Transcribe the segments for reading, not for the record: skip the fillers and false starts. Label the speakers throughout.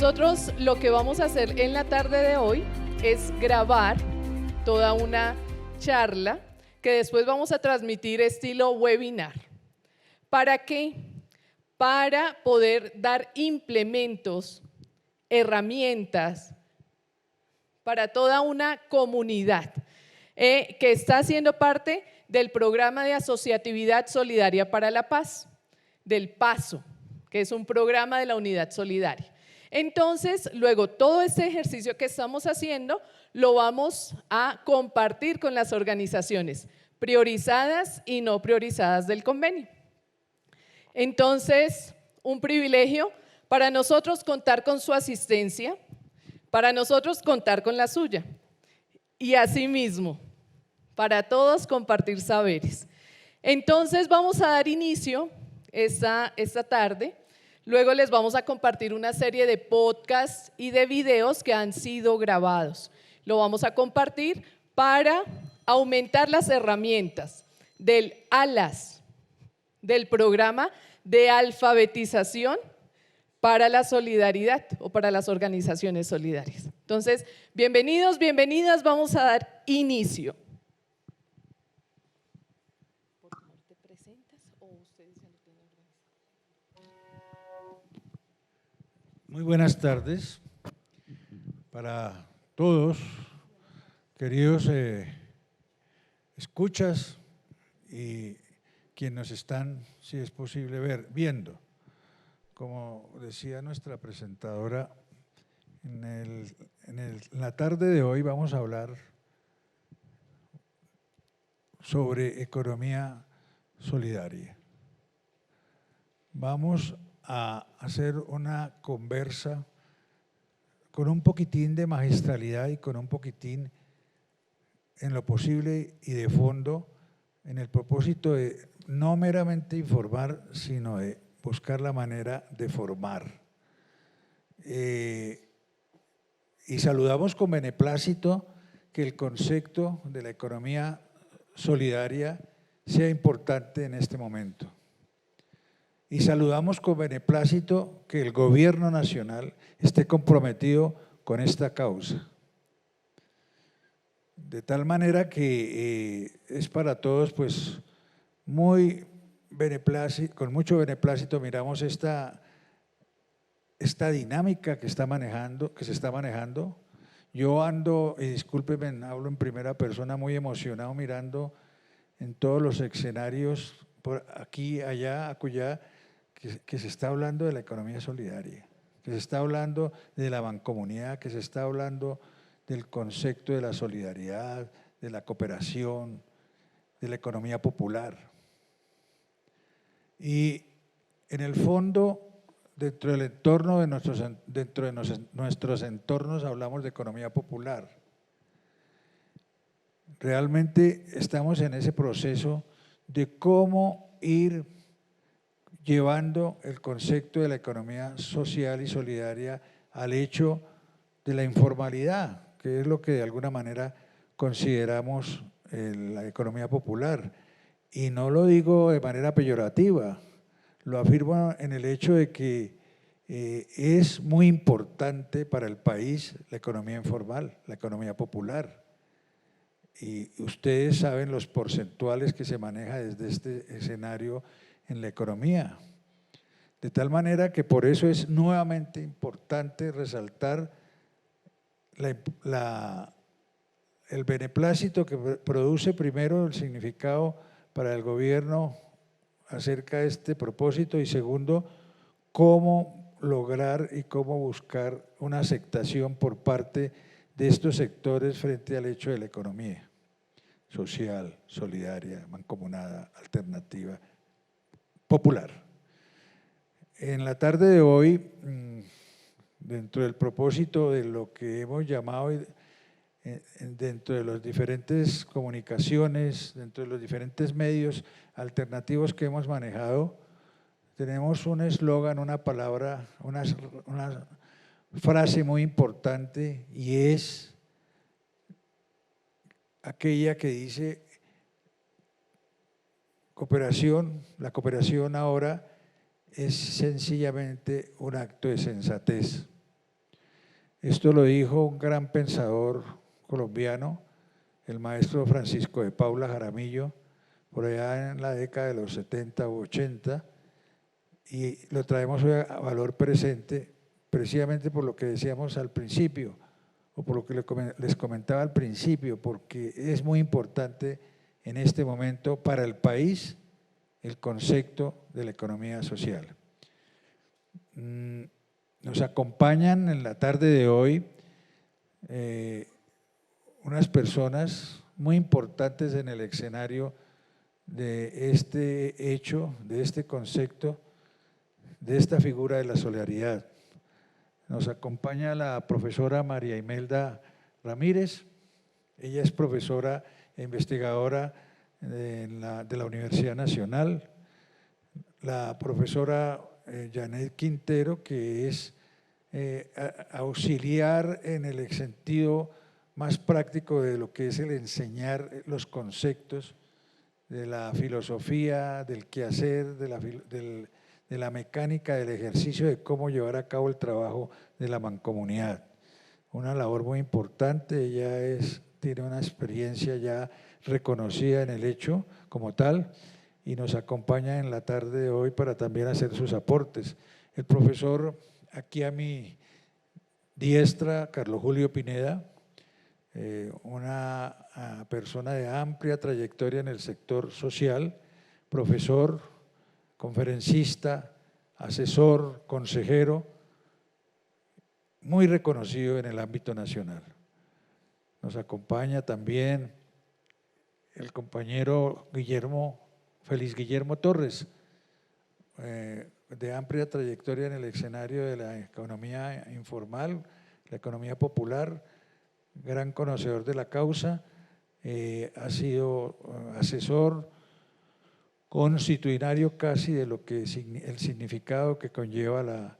Speaker 1: nosotros lo que vamos a hacer en la tarde de hoy es grabar toda una charla que después vamos a transmitir estilo webinar. ¿Para qué? Para poder dar implementos, herramientas para toda una comunidad que está haciendo parte del programa de asociatividad solidaria para la paz, del PASO, que es un programa de la Unidad Solidaria. Entonces, luego todo este ejercicio que estamos haciendo lo vamos a compartir con las organizaciones priorizadas y no priorizadas del convenio. Entonces, un privilegio para nosotros contar con su asistencia, para nosotros contar con la suya y asimismo para todos compartir saberes. Entonces vamos a dar inicio esta tarde, luego les vamos a compartir una serie de podcasts y de videos que han sido grabados. Lo vamos a compartir para aumentar las herramientas del ALAS, del programa de alfabetización para la solidaridad o para las organizaciones solidarias. Entonces, bienvenidos, bienvenidas, vamos a dar inicio. ¿Te presentas o ustedes ya lo tienen organizado?
Speaker 2: Muy buenas tardes para todos, queridos escuchas y quienes nos están, si es posible, viendo. Como decía nuestra presentadora, en la tarde de hoy vamos a hablar sobre economía solidaria. Vamos a hacer una conversa con un poquitín de magistralidad y con un poquitín, en lo posible y de fondo, en el propósito de no meramente informar, sino de buscar la manera de formar. Y saludamos con beneplácito que el concepto de la economía solidaria sea importante en este momento. Y saludamos con beneplácito que el gobierno nacional esté comprometido con esta causa. De tal manera que es para todos pues muy beneplácito, con mucho beneplácito miramos esta dinámica que se está manejando. Yo ando, y discúlpenme, hablo en primera persona, muy emocionado mirando en todos los escenarios, por aquí, allá, acullá, que se está hablando de la economía solidaria, que se está hablando de la mancomunidad, que se está hablando del concepto de la solidaridad, de la cooperación, de la economía popular. Y en el fondo, dentro del entorno de nuestros entornos hablamos de economía popular. Realmente estamos en ese proceso de cómo ir llevando el concepto de la economía social y solidaria al hecho de la informalidad, que es lo que de alguna manera consideramos la economía popular. Y no lo digo de manera peyorativa, lo afirmo en el hecho de que es muy importante para el país la economía informal, la economía popular. Y ustedes saben los porcentuales que se maneja desde este escenario en la economía. De tal manera que por eso es nuevamente importante resaltar el beneplácito que produce primero el significado para el gobierno acerca de este propósito y segundo, cómo lograr y cómo buscar una aceptación por parte de estos sectores frente al hecho de la economía social, solidaria, mancomunada, alternativa, popular. En la tarde de hoy, dentro del propósito de lo que hemos llamado dentro de las diferentes comunicaciones, dentro de los diferentes medios alternativos que hemos manejado, tenemos un eslogan, una palabra, una frase muy importante y es aquella que dice cooperación, la cooperación ahora es sencillamente un acto de sensatez. Esto lo dijo un gran pensador colombiano, el maestro Francisco de Paula Jaramillo, por allá en la década de los 70 u 80, y lo traemos hoy a valor presente precisamente por lo que decíamos al principio, o por lo que les comentaba al principio, porque es muy importante en este momento para el país el concepto de la economía social. Nos acompañan en la tarde de hoy unas personas muy importantes en el escenario de este hecho, de este concepto, de esta figura de la solidaridad. Nos acompaña la profesora María Imelda Ramírez. Ella es profesora e investigadora de la Universidad Nacional. La profesora Janet Quintero, que es auxiliar en el sentido más práctico de lo que es el enseñar los conceptos de la filosofía, del quehacer, de la mecánica, del ejercicio de cómo llevar a cabo el trabajo de la mancomunidad. Una labor muy importante, ella tiene una experiencia ya reconocida en el hecho como tal y nos acompaña en la tarde de hoy para también hacer sus aportes. El profesor, aquí a mi diestra, Carlos Julio Pineda, una persona de amplia trayectoria en el sector social, profesor, conferencista, asesor, consejero, muy reconocido en el ámbito nacional. Nos acompaña también el compañero Félix Guillermo Torres, de amplia trayectoria en el escenario de la economía informal, la economía popular, gran conocedor de la causa, ha sido asesor constitucionario casi de lo que el significado que conlleva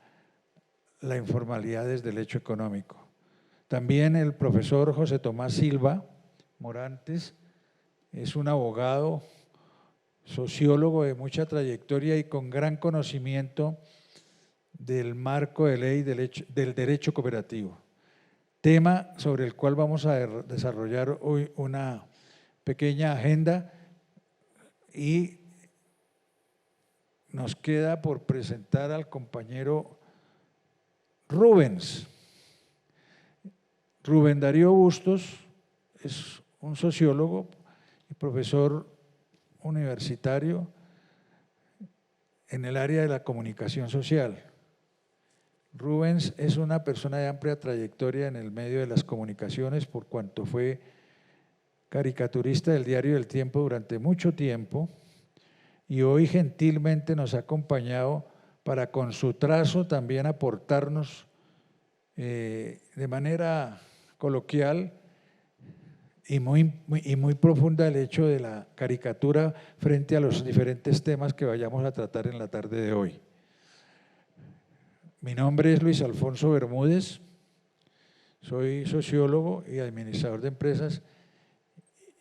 Speaker 2: la informalidad desde el hecho económico. También el profesor José Tomás Silva Morantes es un abogado, sociólogo de mucha trayectoria y con gran conocimiento del marco de ley del derecho cooperativo, tema sobre el cual vamos a desarrollar hoy una pequeña agenda y nos queda por presentar al compañero Rubén Darío Bustos, es un sociólogo y profesor universitario en el área de la comunicación social. Rubens es una persona de amplia trayectoria en el medio de las comunicaciones por cuanto fue caricaturista del diario El Tiempo durante mucho tiempo y hoy gentilmente nos ha acompañado para con su trazo también aportarnos de manera coloquial y muy profunda el hecho de la caricatura frente a los diferentes temas que vayamos a tratar en la tarde de hoy. Mi nombre es Luis Alfonso Bermúdez, soy sociólogo y administrador de empresas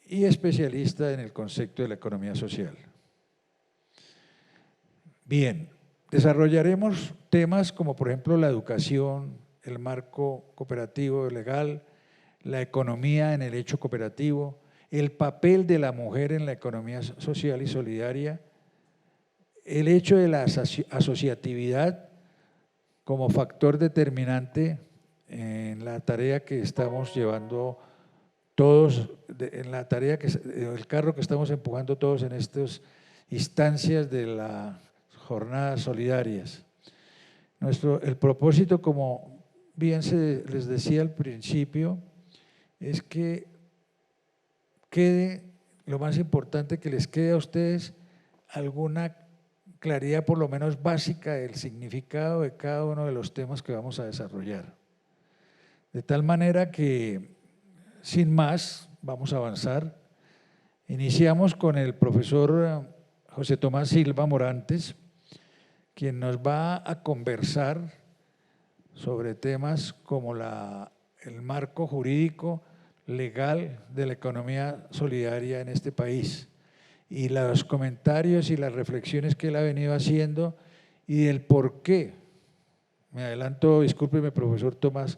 Speaker 2: y especialista en el concepto de la economía social. Bien, desarrollaremos temas como por ejemplo la educación, el marco cooperativo legal, la economía en el hecho cooperativo, el papel de la mujer en la economía social y solidaria, el hecho de la asociatividad como factor determinante en la tarea que estamos llevando todos, el carro que estamos empujando todos en estas instancias de las jornadas solidarias. El propósito, como bien les decía al principio, es que quede, lo más importante, que les quede a ustedes alguna claridad por lo menos básica del significado de cada uno de los temas que vamos a desarrollar. De tal manera que, sin más, vamos a avanzar. Iniciamos con el profesor José Tomás Silva Morantes, quien nos va a conversar sobre temas como el marco jurídico legal de la economía solidaria en este país y los comentarios y las reflexiones que él ha venido haciendo y del por qué. Me adelanto, discúlpeme, profesor Tomás,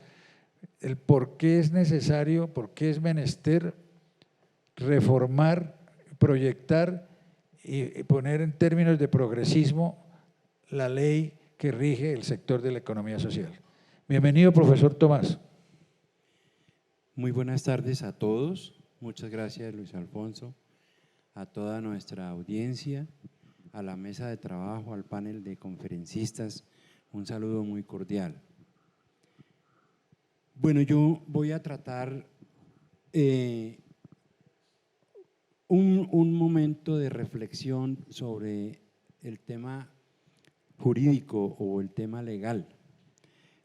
Speaker 2: el por qué es necesario, por qué es menester reformar, proyectar y poner en términos de progresismo la ley que rige el sector de la economía social. Bienvenido, profesor Tomás.
Speaker 3: Muy buenas tardes a todos. Muchas gracias, Luis Alfonso, a toda nuestra audiencia, a la mesa de trabajo, al panel de conferencistas. Un saludo muy cordial. Bueno, yo voy a tratar un momento de reflexión sobre el tema jurídico o el tema legal.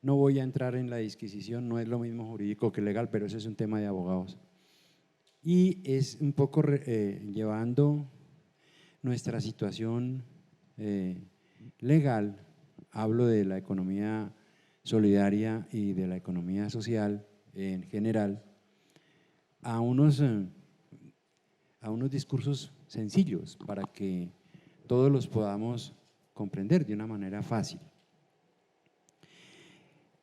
Speaker 3: No voy a entrar en la disquisición, no es lo mismo jurídico que legal, pero ese es un tema de abogados. Y es un poco llevando nuestra situación legal, hablo de la economía solidaria y de la economía social en general, a unos discursos sencillos para que todos los podamos comprender de una manera fácil.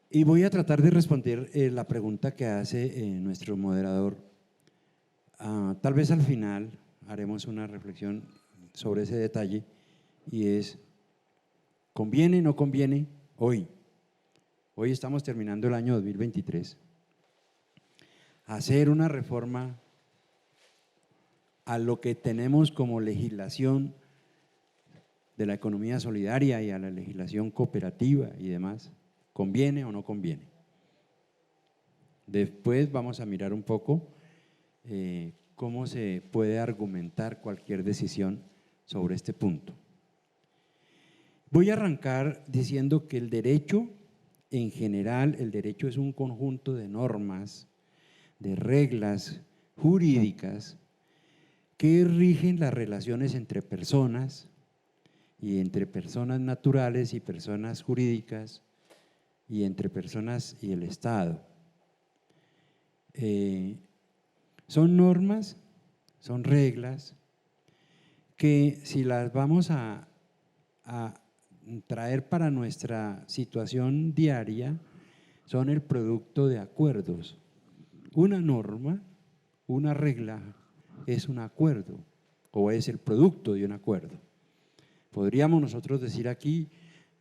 Speaker 3: Y voy a tratar de responder la pregunta que hace nuestro moderador. Tal vez al final haremos una reflexión sobre ese detalle y es, ¿conviene o no conviene hoy? Hoy estamos terminando el año 2023. Hacer una reforma a lo que tenemos como legislación de la economía solidaria y a la legislación cooperativa y demás, ¿conviene o no conviene? Después vamos a mirar un poco cómo se puede argumentar cualquier decisión sobre este punto. Voy a arrancar diciendo que el derecho, en general, el derecho es un conjunto de normas, de reglas jurídicas que rigen las relaciones entre personas y entre personas naturales y personas jurídicas y entre personas y el Estado. Son normas, son reglas que si las vamos a traer para nuestra situación diaria, son el producto de acuerdos. Una norma, una regla es un acuerdo o es el producto de un acuerdo. Podríamos nosotros decir aquí,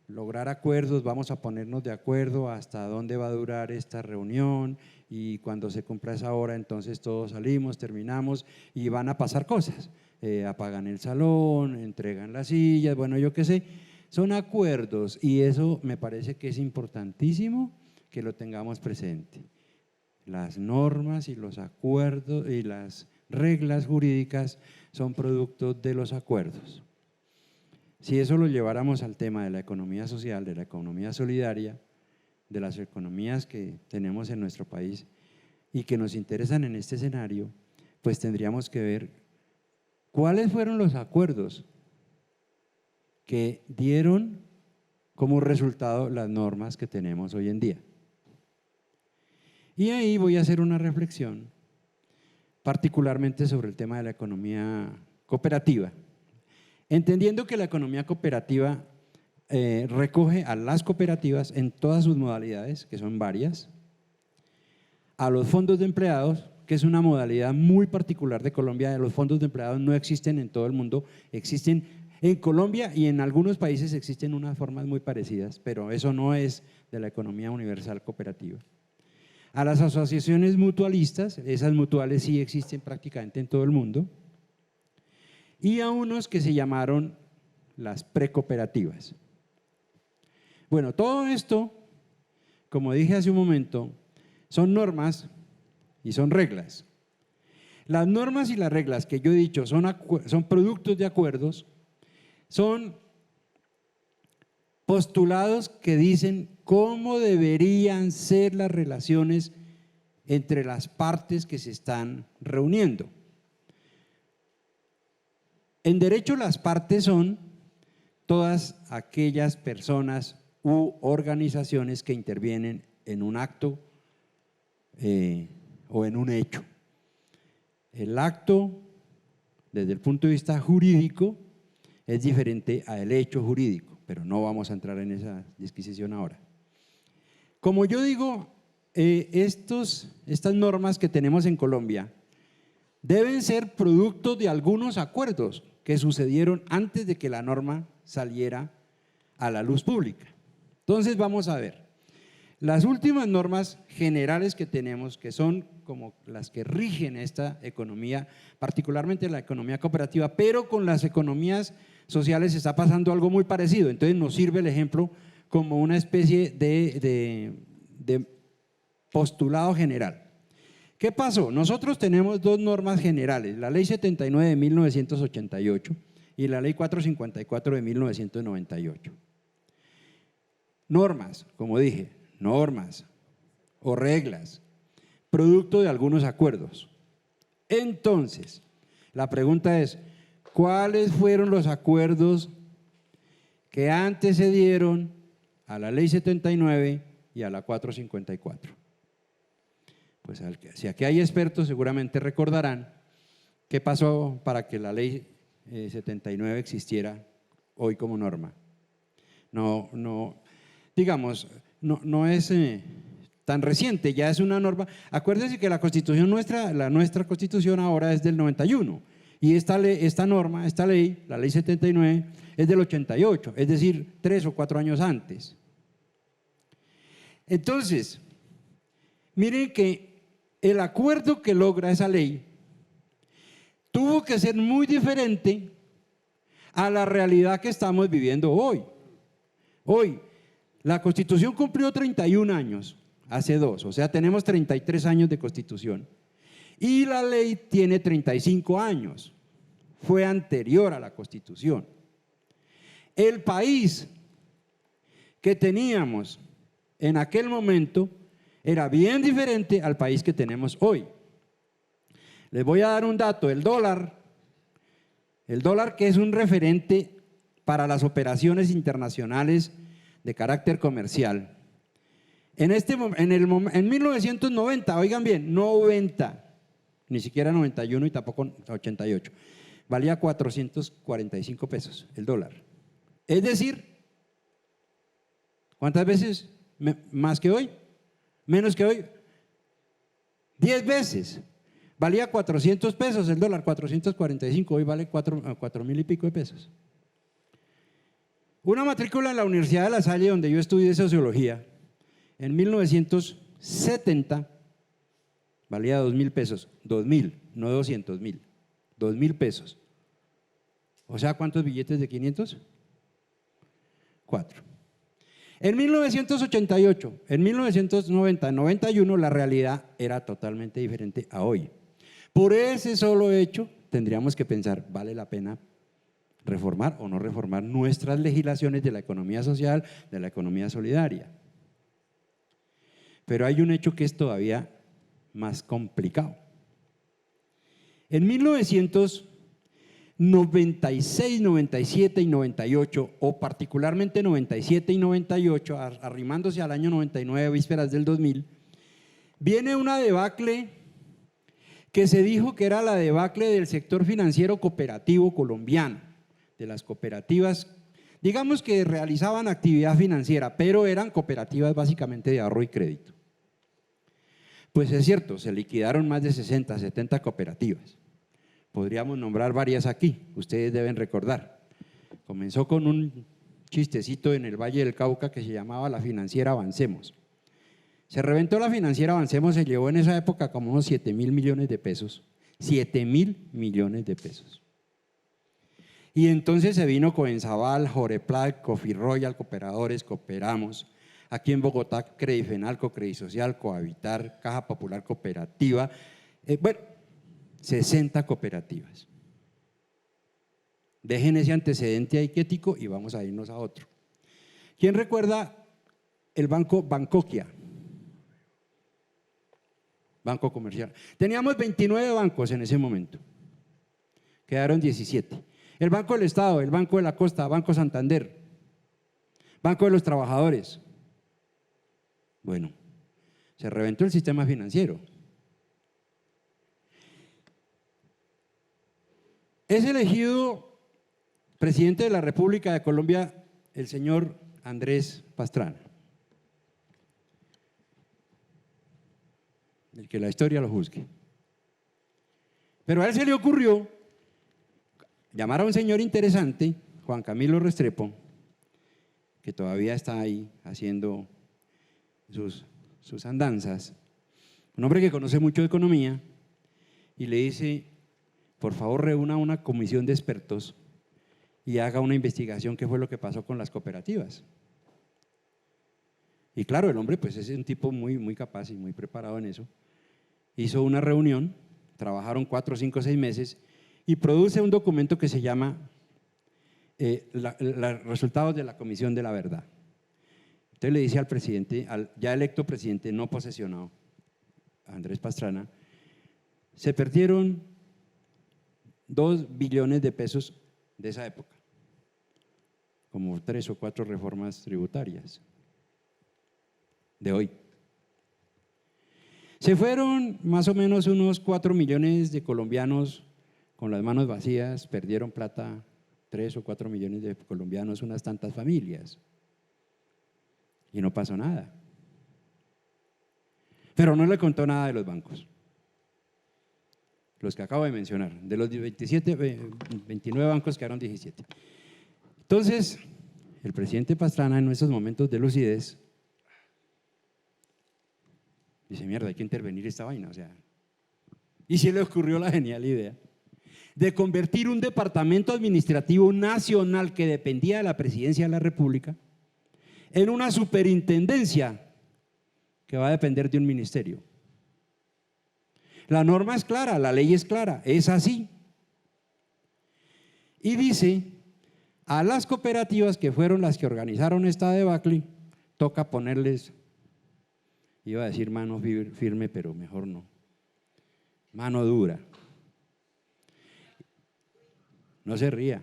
Speaker 3: lograr acuerdos, vamos a ponernos de acuerdo hasta dónde va a durar esta reunión y cuando se cumpla esa hora entonces todos salimos, terminamos y van a pasar cosas, apagan el salón, entregan las sillas, bueno yo qué sé, son acuerdos y eso me parece que es importantísimo que lo tengamos presente. Las normas y los acuerdos y las reglas jurídicas son productos de los acuerdos. Si eso lo lleváramos al tema de la economía social, de la economía solidaria, de las economías que tenemos en nuestro país y que nos interesan en este escenario, pues tendríamos que ver cuáles fueron los acuerdos que dieron como resultado las normas que tenemos hoy en día. Y ahí voy a hacer una reflexión, particularmente sobre el tema de la economía cooperativa, entendiendo que la economía cooperativa recoge a las cooperativas en todas sus modalidades, que son varias, a los fondos de empleados, que es una modalidad muy particular de Colombia. Los fondos de empleados no existen en todo el mundo, existen en Colombia y en algunos países existen unas formas muy parecidas, pero eso no es de la economía universal cooperativa. A las asociaciones mutualistas, esas mutuales sí existen prácticamente en todo el mundo, y a unos que se llamaron las precooperativas. Bueno, todo esto, como dije hace un momento, son normas y son reglas. Las normas y las reglas que yo he dicho son productos de acuerdos, son postulados que dicen cómo deberían ser las relaciones entre las partes que se están reuniendo. En derecho, las partes son todas aquellas personas u organizaciones que intervienen en un acto o en un hecho. El acto, desde el punto de vista jurídico, es diferente al hecho jurídico, pero no vamos a entrar en esa disquisición ahora. Como yo digo, estas normas que tenemos en Colombia deben ser producto de algunos acuerdos que sucedieron antes de que la norma saliera a la luz pública. Entonces vamos a ver, las últimas normas generales que tenemos, que son como las que rigen esta economía, particularmente la economía cooperativa, pero con las economías sociales está pasando algo muy parecido. Entonces nos sirve el ejemplo como una especie de postulado general. ¿Qué pasó? Nosotros tenemos dos normas generales, la Ley 79 de 1988 y la Ley 454 de 1998. Normas, como dije, normas o reglas, producto de algunos acuerdos. Entonces, la pregunta es, ¿cuáles fueron los acuerdos que antecedieron a la Ley 79 y a la 454? Pues si aquí hay expertos seguramente recordarán qué pasó para que la Ley 79 existiera hoy como norma. No es tan reciente, ya es una norma. Acuérdense que la Constitución nuestra Constitución ahora es del 91 y esta ley, la Ley 79, es del 88, es decir, 3 o 4 años antes. Entonces, miren que el acuerdo que logra esa ley tuvo que ser muy diferente a la realidad que estamos viviendo hoy. Hoy, la Constitución cumplió 31 años, hace 2, o sea, tenemos 33 años de Constitución. Y la ley tiene 35 años, fue anterior a la Constitución. El país que teníamos en aquel momento era bien diferente al país que tenemos hoy. Les voy a dar un dato, el dólar que es un referente para las operaciones internacionales de carácter comercial. En 1990, oigan bien, 90, ni siquiera 91 y tampoco 88, valía 445 pesos el dólar. Es decir, ¿cuántas veces más que hoy? Menos que hoy, 10 veces. Valía 400 pesos el dólar, 445, hoy vale 4.000 y pico de pesos. Una matrícula en la Universidad de La Salle, donde yo estudié sociología, en 1970 valía 2.000 pesos, 2.000, no 200.000, 2.000 pesos. O sea, ¿cuántos billetes de 500? 4. En 1988, en 1990, en 91, la realidad era totalmente diferente a hoy. Por ese solo hecho, tendríamos que pensar, ¿vale la pena reformar o no reformar nuestras legislaciones de la economía social, de la economía solidaria? Pero hay un hecho que es todavía más complicado. En 1996, 97 y 98, o particularmente 97 y 98, arrimándose al año 99, vísperas del 2000, viene una debacle que se dijo que era la debacle del sector financiero cooperativo colombiano, de las cooperativas, digamos que realizaban actividad financiera, pero eran cooperativas básicamente de ahorro y crédito. Pues es cierto, se liquidaron más de 60, 70 cooperativas. Podríamos nombrar varias aquí, ustedes deben recordar. Comenzó con un chistecito en el Valle del Cauca que se llamaba la financiera Avancemos. Se reventó la financiera Avancemos, se llevó en esa época como unos 7.000 millones de pesos. 7.000 millones de pesos. Y entonces se vino Coenzabal, Joreplat, Coffee Royal, Cooperadores, Cooperamos. Aquí en Bogotá, Credifenalco, Credisocial, Cohabitar, Caja Popular Cooperativa. 60 cooperativas. Dejen ese antecedente ahí quietico y vamos a irnos a otro. ¿Quién recuerda el banco Bancoquia? Banco comercial. Teníamos 29 bancos en ese momento, quedaron 17. El Banco del Estado, el Banco de la Costa, Banco Santander, Banco de los Trabajadores. Bueno, se reventó el sistema financiero. Es elegido presidente de la República de Colombia el señor Andrés Pastrana. el que la historia lo juzgue. Pero a él se le ocurrió llamar a un señor interesante, Juan Camilo Restrepo, que todavía está ahí haciendo sus andanzas, un hombre que conoce mucho de economía, y le dice, por favor reúna una comisión de expertos y haga una investigación qué fue lo que pasó con las cooperativas. Y claro, el hombre pues es un tipo muy capaz y muy preparado en eso. Hizo una reunión, trabajaron 4, 5, 6 meses y produce un documento que se llama los resultados de la Comisión de la Verdad. Entonces le dice al presidente, al ya electo presidente no posesionado, Andrés Pastrana, se perdieron 2 billones de pesos de esa época, como 3 o 4 reformas tributarias de hoy. Se fueron más o menos unos 4 millones de colombianos con las manos vacías, perdieron plata 3 o 4 millones de colombianos, unas tantas familias, y no pasó nada. Pero no le contó nada de los bancos, los que acabo de mencionar, de los 29 bancos quedaron 17. Entonces, el presidente Pastrana en esos momentos de lucidez dice, mierda, hay que intervenir esta vaina, o sea, y se le ocurrió la genial idea de convertir un departamento administrativo nacional que dependía de la presidencia de la República en una superintendencia que va a depender de un ministerio. La norma es clara, la ley es clara, es así. Y dice, a las cooperativas que fueron las que organizaron esta debacle, toca ponerles, iba a decir mano firme, pero mejor no, mano dura. No se ría.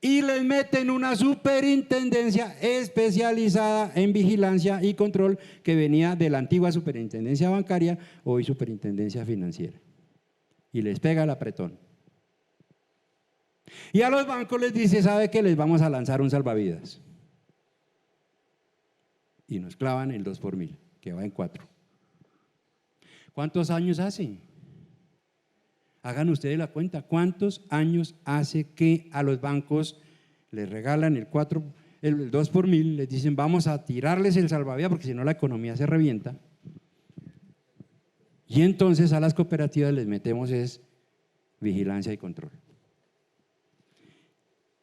Speaker 3: Y les meten una superintendencia especializada en vigilancia y control que venía de la antigua superintendencia bancaria, hoy superintendencia financiera. Y les pega el apretón. Y a los bancos les dice, ¿sabe qué? Les vamos a lanzar un salvavidas. Y nos clavan el 2 por 1000, que va en 4. ¿Cuántos años hace? Hagan ustedes la cuenta, ¿cuántos años hace que a los bancos les regalan el 2 por 1000, les dicen vamos a tirarles el salvavidas porque si no la economía se revienta? Y entonces a las cooperativas les metemos es vigilancia y control.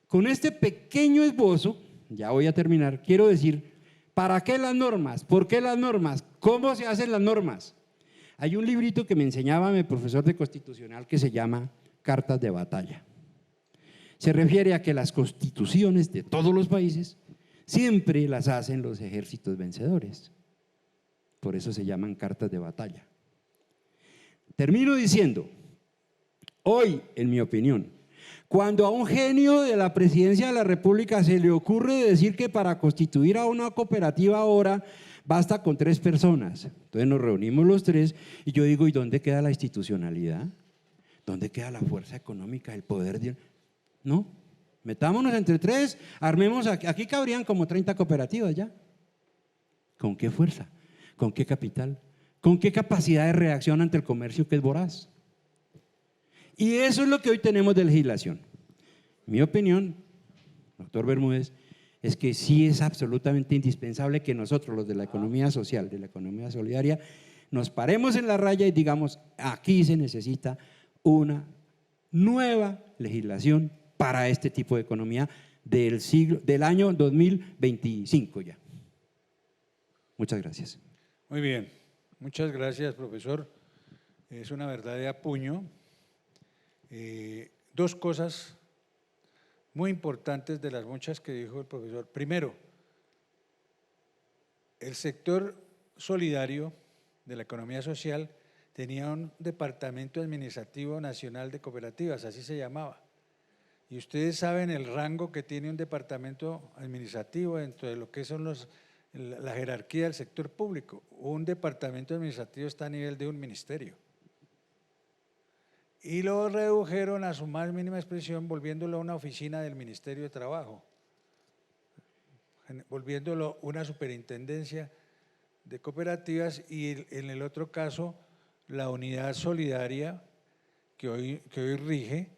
Speaker 3: Con este pequeño esbozo, ya voy a terminar, quiero decir, ¿para qué las normas? ¿Por qué las normas? ¿Cómo se hacen las normas? Hay un librito que me enseñaba mi profesor de constitucional que se llama Cartas de Batalla. Se refiere a que las constituciones de todos los países siempre las hacen los ejércitos vencedores. Por eso se llaman cartas de batalla. Termino diciendo, hoy, en mi opinión, cuando a un genio de la presidencia de la República se le ocurre decir que para constituir a una cooperativa ahora basta con 3 personas, entonces nos reunimos los 3 y yo digo, ¿y dónde queda la institucionalidad? ¿Dónde queda la fuerza económica, el poder? No, metámonos entre 3, armemos, aquí cabrían como 30 cooperativas ya. ¿Con qué fuerza? ¿Con qué capital? ¿Con qué capacidad de reacción ante el comercio que es voraz? Y eso es lo que hoy tenemos de legislación. Mi opinión, doctor Bermúdez, es que sí es absolutamente indispensable que nosotros, los de la economía social, de la economía solidaria, nos paremos en la raya y digamos, aquí se necesita una nueva legislación para este tipo de economía del año 2025 ya. Muchas gracias.
Speaker 2: Muy bien, muchas gracias, profesor. Es una verdad de apuño. 2 cosas muy importantes de las muchas que dijo el profesor. Primero, el sector solidario de la economía social tenía un departamento administrativo nacional de cooperativas, así se llamaba. Y ustedes saben el rango que tiene un departamento administrativo dentro de lo que son la jerarquía del sector público. Un departamento administrativo está a nivel de un ministerio. Y lo redujeron a su más mínima expresión, volviéndolo a una oficina del Ministerio de Trabajo, volviéndolo una superintendencia de cooperativas y en el otro caso la unidad solidaria que hoy rige,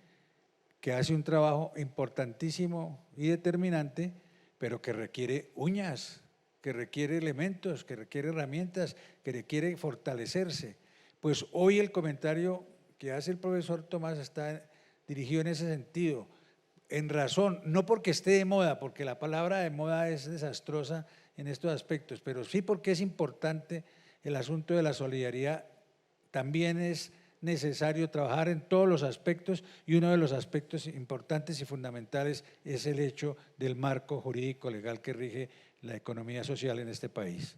Speaker 2: que hace un trabajo importantísimo y determinante, pero que requiere uñas, que requiere elementos, que requiere herramientas, que requiere fortalecerse. Pues hoy el comentario que hace el profesor Tomás está dirigido en ese sentido, en razón, no porque esté de moda, porque la palabra de moda es desastrosa en estos aspectos, pero sí porque es importante el asunto de la solidaridad. También es necesario trabajar en todos los aspectos y uno de los aspectos importantes y fundamentales es el hecho del marco jurídico legal que rige la economía social en este país.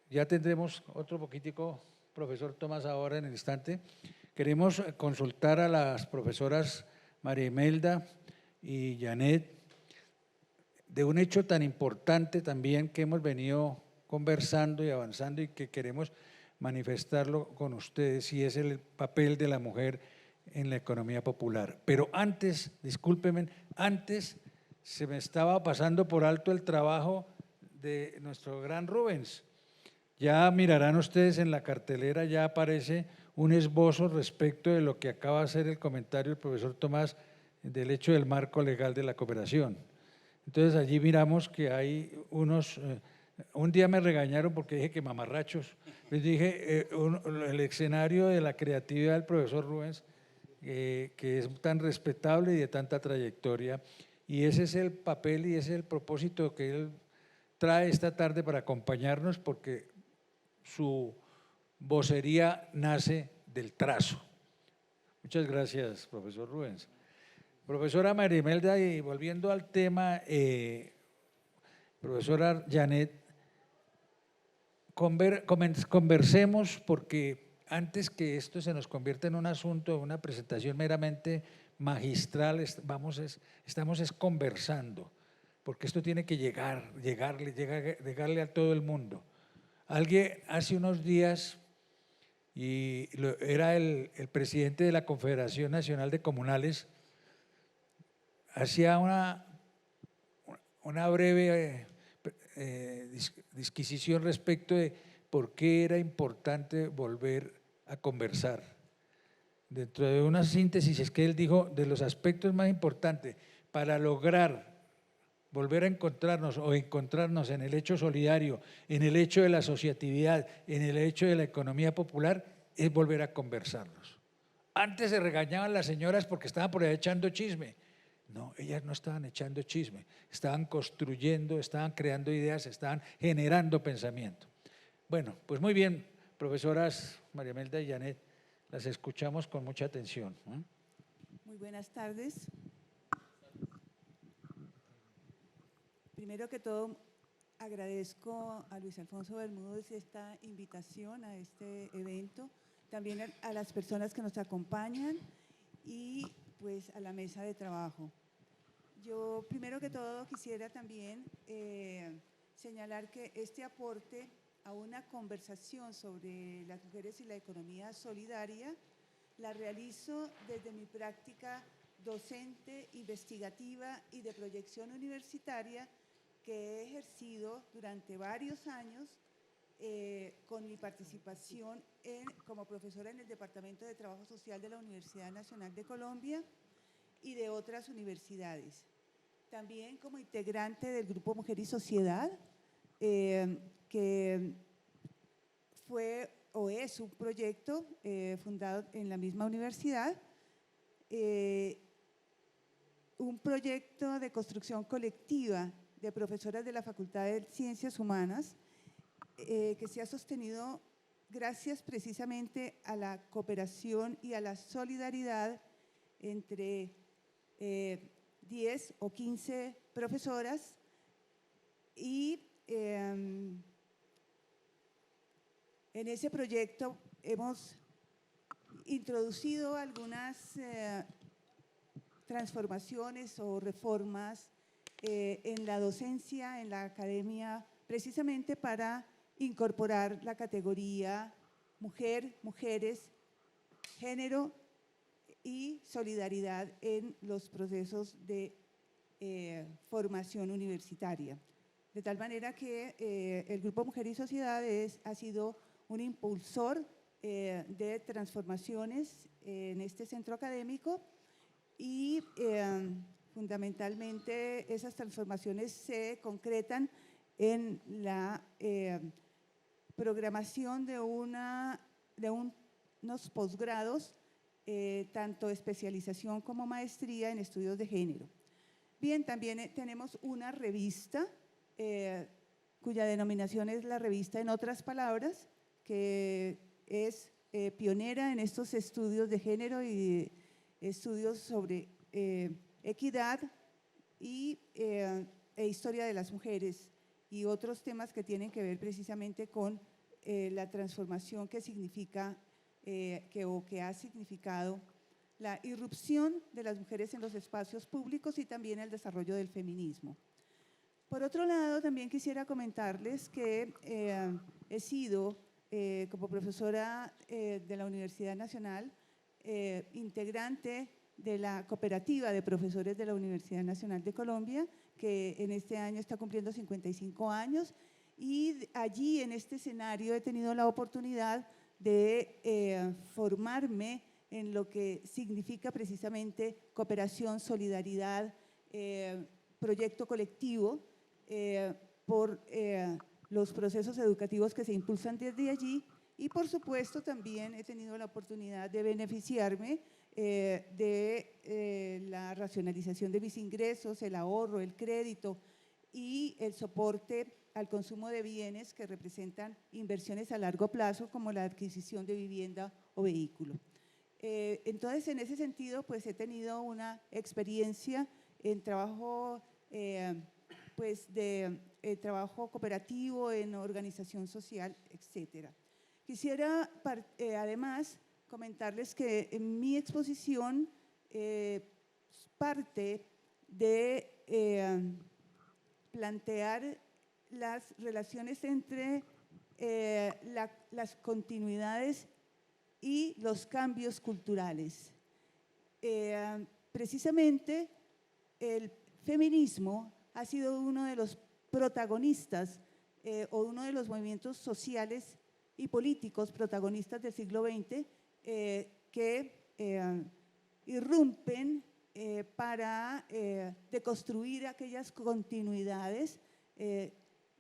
Speaker 2: Ya tendremos otro poquitico, profesor Tomás, ahora en el instante. Queremos consultar a las profesoras María Imelda y Janet de un hecho tan importante también que hemos venido conversando y avanzando y que queremos manifestarlo con ustedes, y es el papel de la mujer en la economía popular. Pero antes, discúlpenme, antes se me estaba pasando por alto el trabajo de nuestro gran Rubens. Ya mirarán ustedes en la cartelera, ya aparece un esbozo respecto de lo que acaba de hacer el comentario del profesor Tomás del hecho del marco legal de la cooperación. Entonces allí miramos que hay unos… un día me regañaron porque dije que mamarrachos. Les dije el escenario de la creatividad del profesor Rubens, que es tan respetable y de tanta trayectoria, y ese es el papel y ese es el propósito que él trae esta tarde para acompañarnos, porque su vocería nace del trazo. Muchas gracias, profesor Rubens. Profesora María Imelda, y volviendo al tema, profesora Janet, conversemos, porque antes que esto se nos convierta en un asunto, una presentación meramente magistral, estamos conversando, porque esto tiene que llegarle a todo el mundo. Alguien hace unos días, y era el presidente de la Confederación Nacional de Comunales, hacía una breve disquisición respecto de por qué era importante volver a conversar. Dentro de una síntesis es que él dijo, de los aspectos más importantes para lograr volver a encontrarnos o encontrarnos en el hecho solidario, en el hecho de la asociatividad, en el hecho de la economía popular, es volver a conversarnos. Antes se regañaban las señoras porque estaban por ahí echando chisme. No, ellas no estaban echando chisme, estaban construyendo, estaban creando ideas, estaban generando pensamiento. Bueno, pues muy bien, profesoras María Imelda y Janet, las escuchamos con mucha atención.
Speaker 4: Muy buenas tardes. Primero que todo, agradezco a Luis Alfonso Bermúdez esta invitación a este evento, también a las personas que nos acompañan y pues a la mesa de trabajo. Yo primero que todo quisiera también señalar que este aporte a una conversación sobre las mujeres y la economía solidaria la realizo desde mi práctica docente, investigativa y de proyección universitaria que he ejercido durante varios años con mi participación como profesora en el Departamento de Trabajo Social de la Universidad Nacional de Colombia y de otras universidades. También como integrante del Grupo Mujer y Sociedad, que fue o es un proyecto fundado en la misma universidad, un proyecto de construcción colectiva de profesoras de la Facultad de Ciencias Humanas, que se ha sostenido gracias precisamente a la cooperación y a la solidaridad entre 10 o 15 profesoras y en ese proyecto hemos introducido algunas transformaciones o reformas en la docencia, en la academia, precisamente para incorporar la categoría mujer, mujeres, género y solidaridad en los procesos de formación universitaria. De tal manera que el Grupo Mujer y Sociedad ha sido un impulsor de transformaciones en este centro académico y fundamentalmente esas transformaciones se concretan en la programación de unos posgrados, tanto especialización como maestría en estudios de género. Bien, también tenemos una revista cuya denominación es la revista En Otras Palabras, que es pionera en estos estudios de género y estudios sobre equidad e historia de las mujeres y otros temas que tienen que ver precisamente con la transformación que significa o que ha significado la irrupción de las mujeres en los espacios públicos y también el desarrollo del feminismo. Por otro lado, también quisiera comentarles que he sido, como profesora de la Universidad Nacional, integrante de la cooperativa de profesores de la Universidad Nacional de Colombia, que en este año está cumpliendo 55 años, y allí en este escenario he tenido la oportunidad de formarme en lo que significa precisamente cooperación, solidaridad, proyecto colectivo, por los procesos educativos que se impulsan desde allí y por supuesto también he tenido la oportunidad de beneficiarme de la racionalización de mis ingresos, el ahorro, el crédito y el soporte al consumo de bienes que representan inversiones a largo plazo como la adquisición de vivienda o vehículo. Entonces, en ese sentido, pues he tenido una experiencia en trabajo trabajo cooperativo, en organización social, etcétera. Quisiera además comentarles que en mi exposición parte de plantear las relaciones entre las continuidades y los cambios culturales. Precisamente el feminismo ha sido uno de los protagonistas o uno de los movimientos sociales y políticos protagonistas del siglo XX que irrumpen para deconstruir aquellas continuidades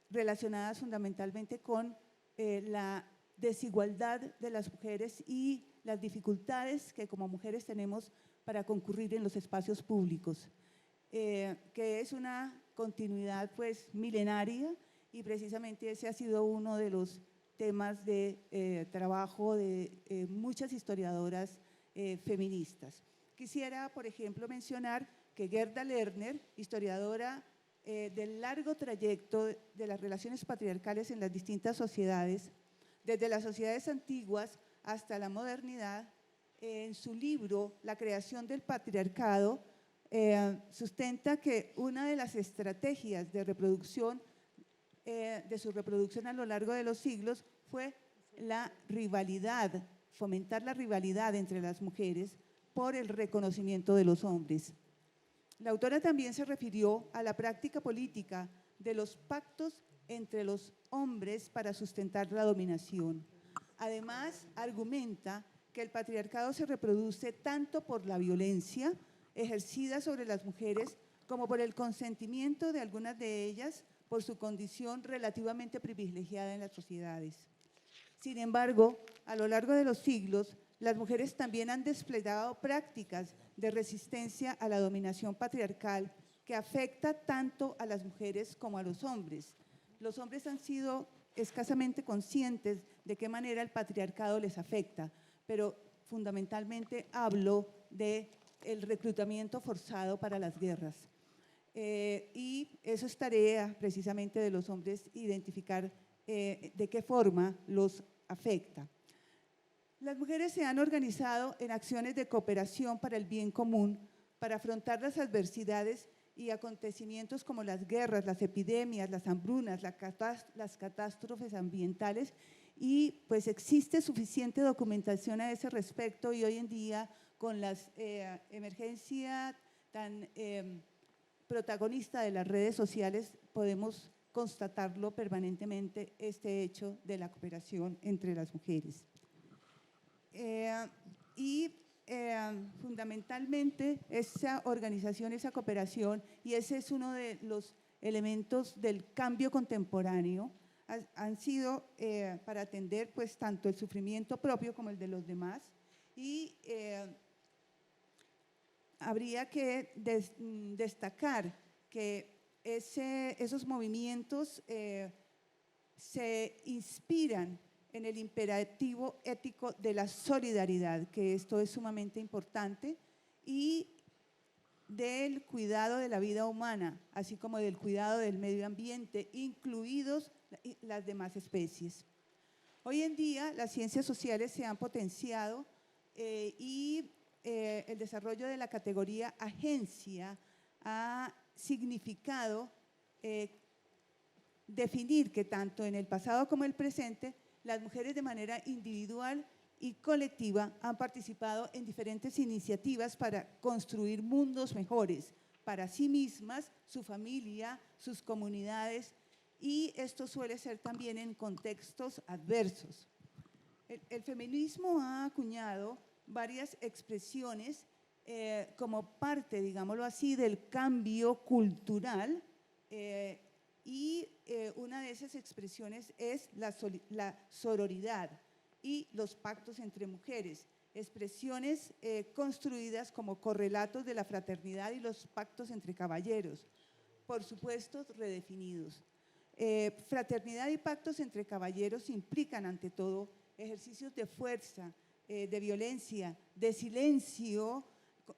Speaker 4: relacionadas fundamentalmente con la desigualdad de las mujeres y las dificultades que como mujeres tenemos para concurrir en los espacios públicos. Que es una continuidad pues milenaria y precisamente ese ha sido uno de los temas de trabajo de muchas historiadoras feministas. Quisiera, por ejemplo, mencionar que Gerda Lerner, historiadora del largo trayecto de las relaciones patriarcales en las distintas sociedades, desde las sociedades antiguas hasta la modernidad, en su libro La creación del patriarcado, sustenta que una de las estrategias de reproducción, de su reproducción a lo largo de los siglos fue la rivalidad, fomentar la rivalidad entre las mujeres por el reconocimiento de los hombres. La autora también se refirió a la práctica política de los pactos entre los hombres para sustentar la dominación. Además, argumenta que el patriarcado se reproduce tanto por la violencia ejercida sobre las mujeres como por el consentimiento de algunas de ellas por su condición relativamente privilegiada en las sociedades. Sin embargo, a lo largo de los siglos, las mujeres también han desplegado prácticas de resistencia a la dominación patriarcal que afecta tanto a las mujeres como a los hombres. Los hombres han sido escasamente conscientes de qué manera el patriarcado les afecta, pero fundamentalmente hablo del reclutamiento forzado para las guerras. Y eso es tarea precisamente de los hombres, identificar de qué forma los afecta. Las mujeres se han organizado en acciones de cooperación para el bien común, para afrontar las adversidades y acontecimientos como las guerras, las epidemias, las hambrunas, las catástrofes ambientales, y pues existe suficiente documentación a ese respecto y hoy en día con la emergencia tan protagonista de las redes sociales podemos constatarlo permanentemente, este hecho de la cooperación entre las mujeres. Fundamentalmente esa organización, esa cooperación, y ese es uno de los elementos del cambio contemporáneo, han sido para atender pues tanto el sufrimiento propio como el de los demás, y habría que destacar que esos movimientos se inspiran en el imperativo ético de la solidaridad, que esto es sumamente importante, y del cuidado de la vida humana, así como del cuidado del medio ambiente, incluidos las demás especies. Hoy en día las ciencias sociales se han potenciado y el desarrollo de la categoría agencia ha significado definir que tanto en el pasado como en el presente las mujeres de manera individual y colectiva han participado en diferentes iniciativas para construir mundos mejores para sí mismas, su familia, sus comunidades, y esto suele ser también en contextos adversos. El feminismo ha acuñado varias expresiones como parte, digámoslo así, del cambio cultural, y una de esas expresiones es la sororidad y los pactos entre mujeres, expresiones construidas como correlatos de la fraternidad y los pactos entre caballeros, por supuesto redefinidos. Fraternidad y pactos entre caballeros implican ante todo ejercicios de fuerza, de violencia, de silencio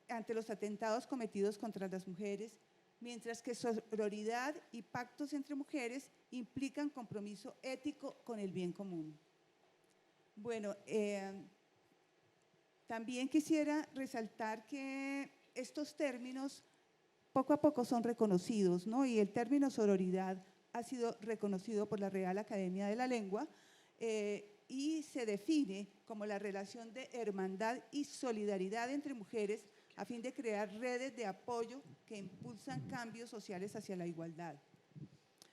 Speaker 4: ante los atentados cometidos contra las mujeres, mientras que sororidad y pactos entre mujeres implican compromiso ético con el bien común. Bueno, también quisiera resaltar que estos términos poco a poco son reconocidos, ¿no? Y el término sororidad ha sido reconocido por la Real Academia de la Lengua y se define como la relación de hermandad y solidaridad entre mujeres a fin de crear redes de apoyo que impulsan cambios sociales hacia la igualdad.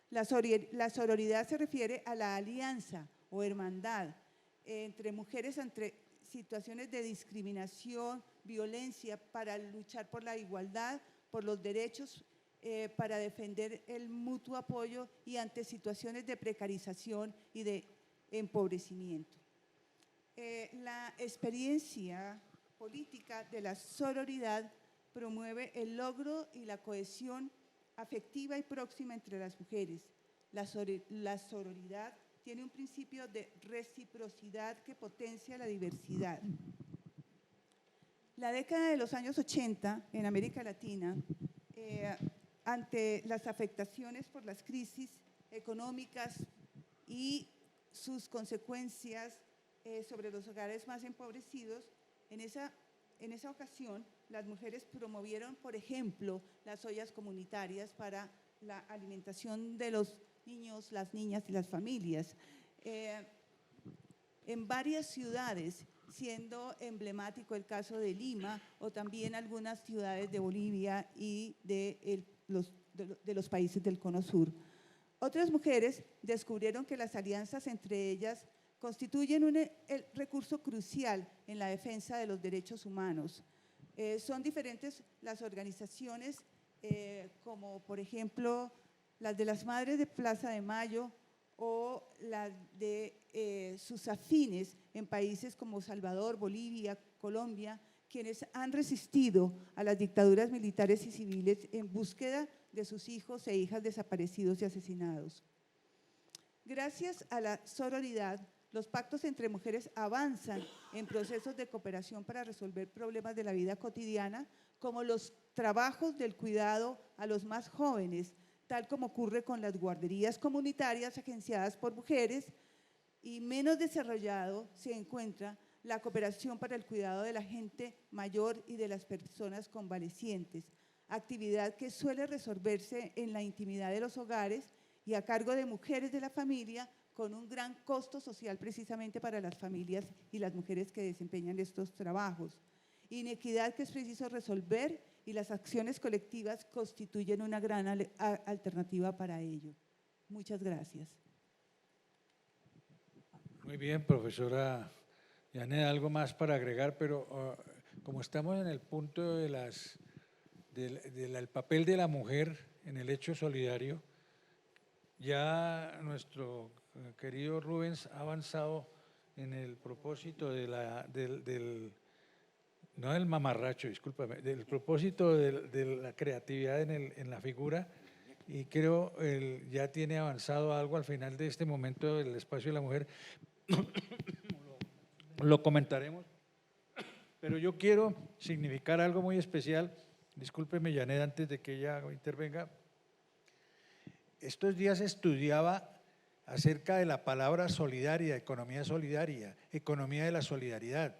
Speaker 4: La sororidad se refiere a la alianza o hermandad entre mujeres entre situaciones de discriminación, violencia, para luchar por la igualdad, por los derechos, para defender el mutuo apoyo y ante situaciones de precarización y de empobrecimiento. La experiencia política de la sororidad promueve el logro y la cohesión afectiva y próxima entre las mujeres. La sororidad tiene un principio de reciprocidad que potencia la diversidad. La década de los años 80 en América Latina, ante las afectaciones por las crisis económicas y sus consecuencias sobre los hogares más empobrecidos, en esa ocasión las mujeres promovieron, por ejemplo, las ollas comunitarias para la alimentación de los niños, las niñas y las familias. En varias ciudades, siendo emblemático el caso de Lima o también algunas ciudades de Bolivia y de los países del Cono Sur. Otras mujeres descubrieron que las alianzas entre ellas constituyen el recurso crucial en la defensa de los derechos humanos. Son diferentes las organizaciones, como por ejemplo las de las Madres de Plaza de Mayo o las de sus afines en países como Salvador, Bolivia, Colombia, quienes han resistido a las dictaduras militares y civiles en búsqueda de sus hijos e hijas desaparecidos y asesinados. Gracias a la sororidad, los pactos entre mujeres avanzan en procesos de cooperación para resolver problemas de la vida cotidiana, como los trabajos del cuidado a los más jóvenes, tal como ocurre con las guarderías comunitarias agenciadas por mujeres, y menos desarrollado se encuentra la cooperación para el cuidado de la gente mayor y de las personas convalecientes, actividad que suele resolverse en la intimidad de los hogares y a cargo de mujeres de la familia, con un gran costo social precisamente para las familias y las mujeres que desempeñan estos trabajos. Inequidad que es preciso resolver y las acciones colectivas constituyen una gran alternativa para ello. Muchas gracias.
Speaker 2: Muy bien, profesora Janet, algo más para agregar, pero como estamos en el punto de del papel de la mujer en el hecho solidario, ya nuestro querido Rubens ha avanzado en el propósito no del mamarracho, discúlpame, del propósito de la creatividad en la figura, y creo ya tiene avanzado algo al final de este momento del espacio de la mujer. Lo comentaremos, pero yo quiero significar algo muy especial. Discúlpeme, Janet, antes de que ella intervenga. Estos días estudiaba acerca de la palabra solidaria, economía de la solidaridad.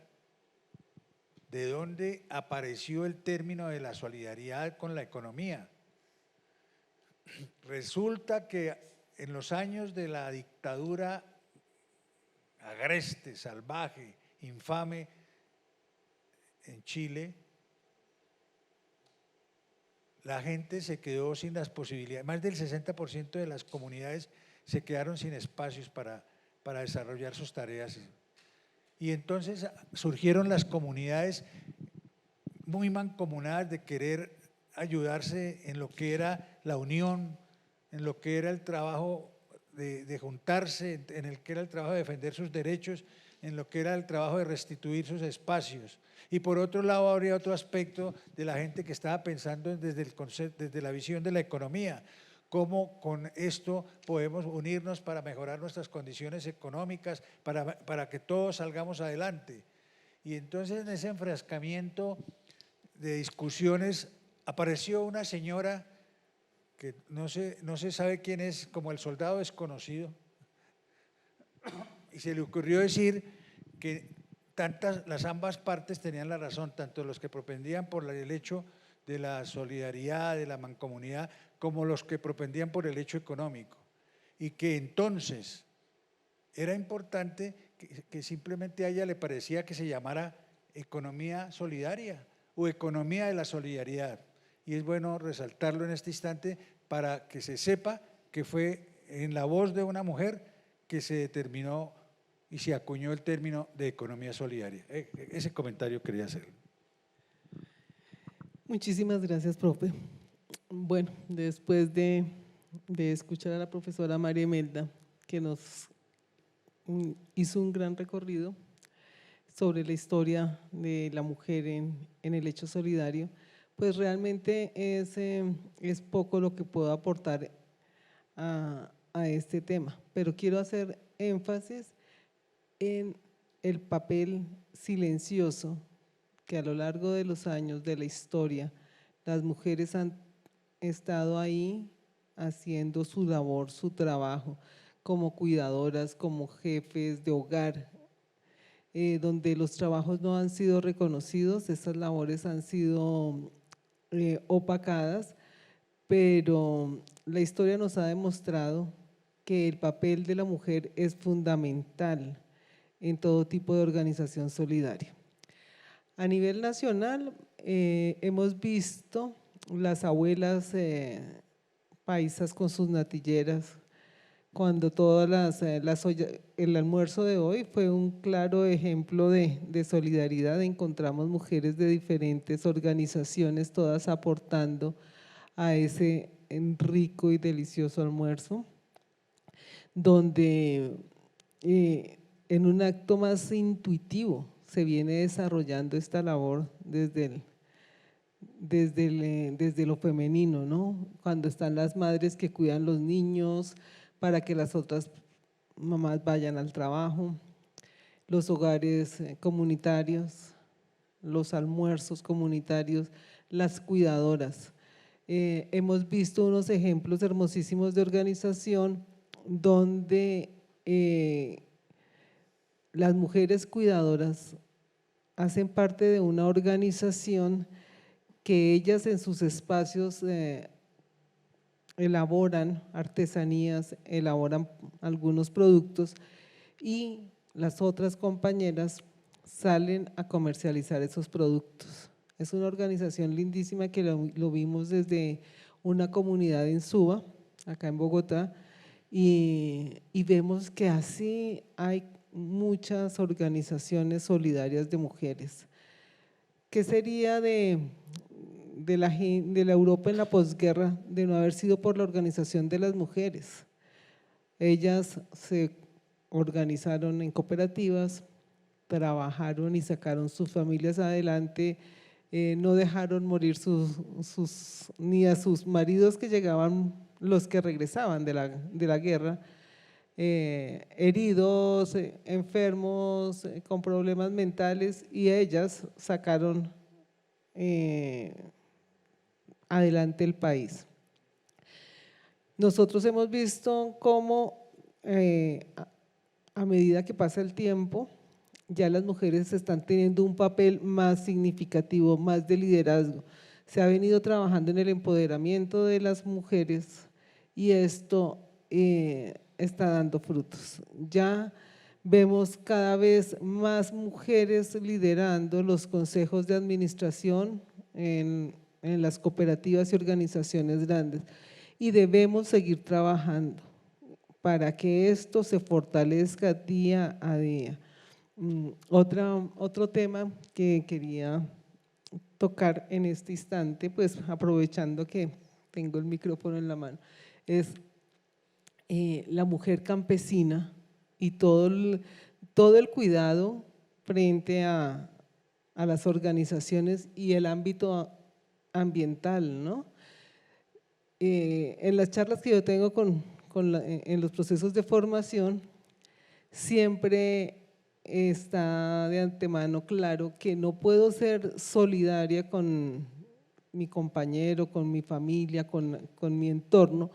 Speaker 2: ¿De dónde apareció el término de la solidaridad con la economía? Resulta que en los años de la dictadura agreste, salvaje, infame en Chile, la gente se quedó sin las posibilidades, más del 60% de las comunidades se quedaron sin espacios para desarrollar sus tareas. Y entonces surgieron las comunidades muy mancomunadas de querer ayudarse en lo que era la unión, en lo que era el trabajo de juntarse, en el que era el trabajo de defender sus derechos, en lo que era el trabajo de restituir sus espacios. Y por otro lado habría otro aspecto de la gente que estaba pensando desde la visión de la economía, cómo con esto podemos unirnos para mejorar nuestras condiciones económicas, para que todos salgamos adelante. Y entonces en ese enfrascamiento de discusiones apareció una señora que no se sabe quién es, como el soldado desconocido, y se le ocurrió decir que las ambas partes tenían la razón, tanto los que propendían por el hecho de la solidaridad, de la mancomunidad, como los que propendían por el hecho económico, y que entonces era importante que simplemente a ella le parecía que se llamara economía solidaria o economía de la solidaridad, y es bueno resaltarlo en este instante para que se sepa que fue en la voz de una mujer que se determinó y se acuñó el término de economía solidaria. Ese comentario quería hacer.
Speaker 5: Muchísimas gracias, profe. Bueno, después de escuchar a la profesora María Imelda, que nos hizo un gran recorrido sobre la historia de la mujer en el hecho solidario, pues realmente es poco lo que puedo aportar a este tema, pero quiero hacer énfasis en el papel silencioso que a lo largo de los años de la historia las mujeres han estado ahí haciendo su labor, su trabajo, como cuidadoras, como jefes de hogar, donde los trabajos no han sido reconocidos, estas labores han sido opacadas, pero la historia nos ha demostrado que el papel de la mujer es fundamental en todo tipo de organización solidaria. A nivel nacional hemos visto las abuelas paisas con sus natilleras, cuando todas el almuerzo de hoy fue un claro ejemplo de solidaridad. Encontramos mujeres de diferentes organizaciones, todas aportando a ese rico y delicioso almuerzo, donde en un acto más intuitivo se viene desarrollando esta labor desde lo femenino, ¿no? Cuando están las madres que cuidan los niños para que las otras mamás vayan al trabajo, los hogares comunitarios, los almuerzos comunitarios, las cuidadoras. Hemos visto unos ejemplos hermosísimos de organización donde las mujeres cuidadoras hacen parte de una organización que ellas en sus espacios elaboran artesanías, elaboran algunos productos y las otras compañeras salen a comercializar esos productos. Es una organización lindísima que lo vimos desde una comunidad en Suba, acá en Bogotá, y vemos que así hay muchas organizaciones solidarias de mujeres. ¿Qué sería de la Europa en la posguerra de no haber sido por la organización de las mujeres? Ellas se organizaron en cooperativas, trabajaron y sacaron sus familias adelante, no dejaron morir ni a sus maridos que llegaban, los que regresaban de la guerra, heridos, enfermos, con problemas mentales, y ellas sacaron adelante el país. Nosotros hemos visto cómo a medida que pasa el tiempo, ya las mujeres están teniendo un papel más significativo, más de liderazgo. Se ha venido trabajando en el empoderamiento de las mujeres y esto está dando frutos. Ya vemos cada vez más mujeres liderando los consejos de administración en las cooperativas y organizaciones grandes, y debemos seguir trabajando para que esto se fortalezca día a día. Otro tema que quería tocar en este instante, pues aprovechando que tengo el micrófono en la mano, es la mujer campesina y todo el cuidado frente a las organizaciones y el ámbito ambiental, ¿no? En las charlas que yo tengo en los procesos de formación, siempre está de antemano claro que no puedo ser solidaria con mi compañero, con mi familia, con mi entorno,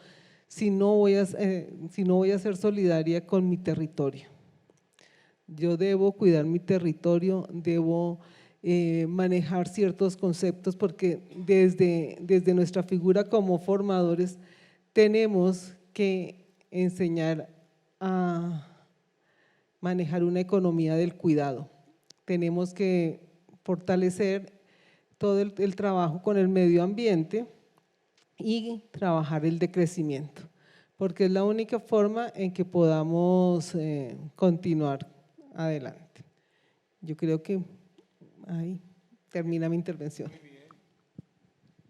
Speaker 5: si no voy a ser solidaria con mi territorio. Yo debo cuidar mi territorio, debo manejar ciertos conceptos, porque desde nuestra figura como formadores tenemos que enseñar a manejar una economía del cuidado. Tenemos que fortalecer todo el trabajo con el medio ambiente y trabajar el decrecimiento, porque es la única forma en que podamos continuar adelante. Yo creo que ahí termina mi intervención.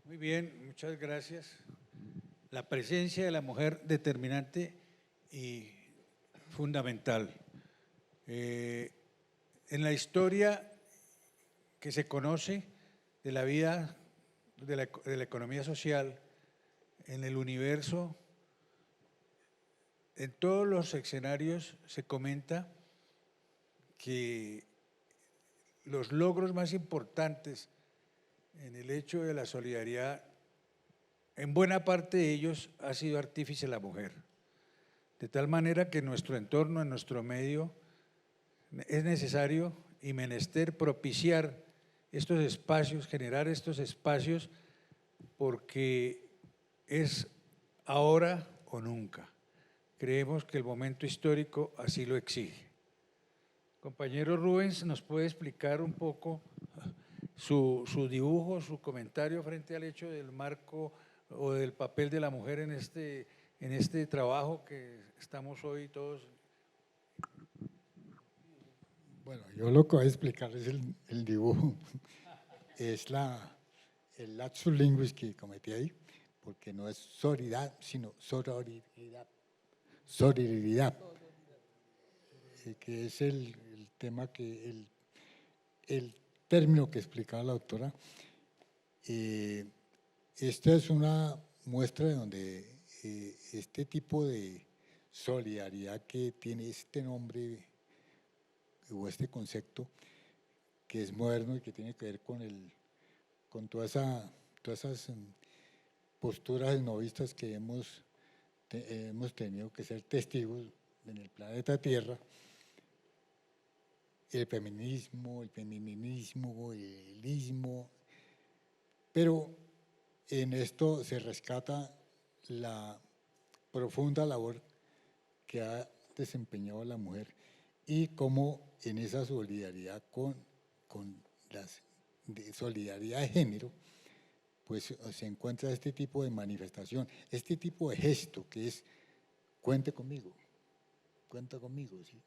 Speaker 2: Muy bien, muchas gracias. La presencia de la mujer determinante y fundamental. En la historia que se conoce de la vida de la economía social, en el universo, en todos los escenarios se comenta que los logros más importantes en el hecho de la solidaridad, en buena parte de ellos ha sido artífice la mujer, de tal manera que en nuestro entorno, en nuestro medio, es necesario y menester propiciar estos espacios, generar estos espacios, porque es ahora o nunca. Creemos que el momento histórico así lo exige. Compañero Rubens, ¿nos puede explicar un poco su dibujo, su comentario frente al hecho del marco o del papel de la mujer en este trabajo que estamos hoy todos?
Speaker 6: Bueno, yo lo que voy a explicar es el dibujo, es el lapsus linguis que cometí ahí, porque no es sororidad, sino sororidad, que es el tema el término que explicaba la doctora. Esta es una muestra de donde este tipo de solidaridad que tiene este nombre o este concepto, que es moderno y que tiene que ver con todas esas posturas novistas que hemos tenido que ser testigos en el planeta Tierra, el feminismo, el feminismo, el ismo, pero en esto se rescata la profunda labor que ha desempeñado la mujer y cómo en esa solidaridad con las de solidaridad de género, pues se encuentra este tipo de manifestación, este tipo de gesto que es cuente conmigo, cuenta conmigo, sí.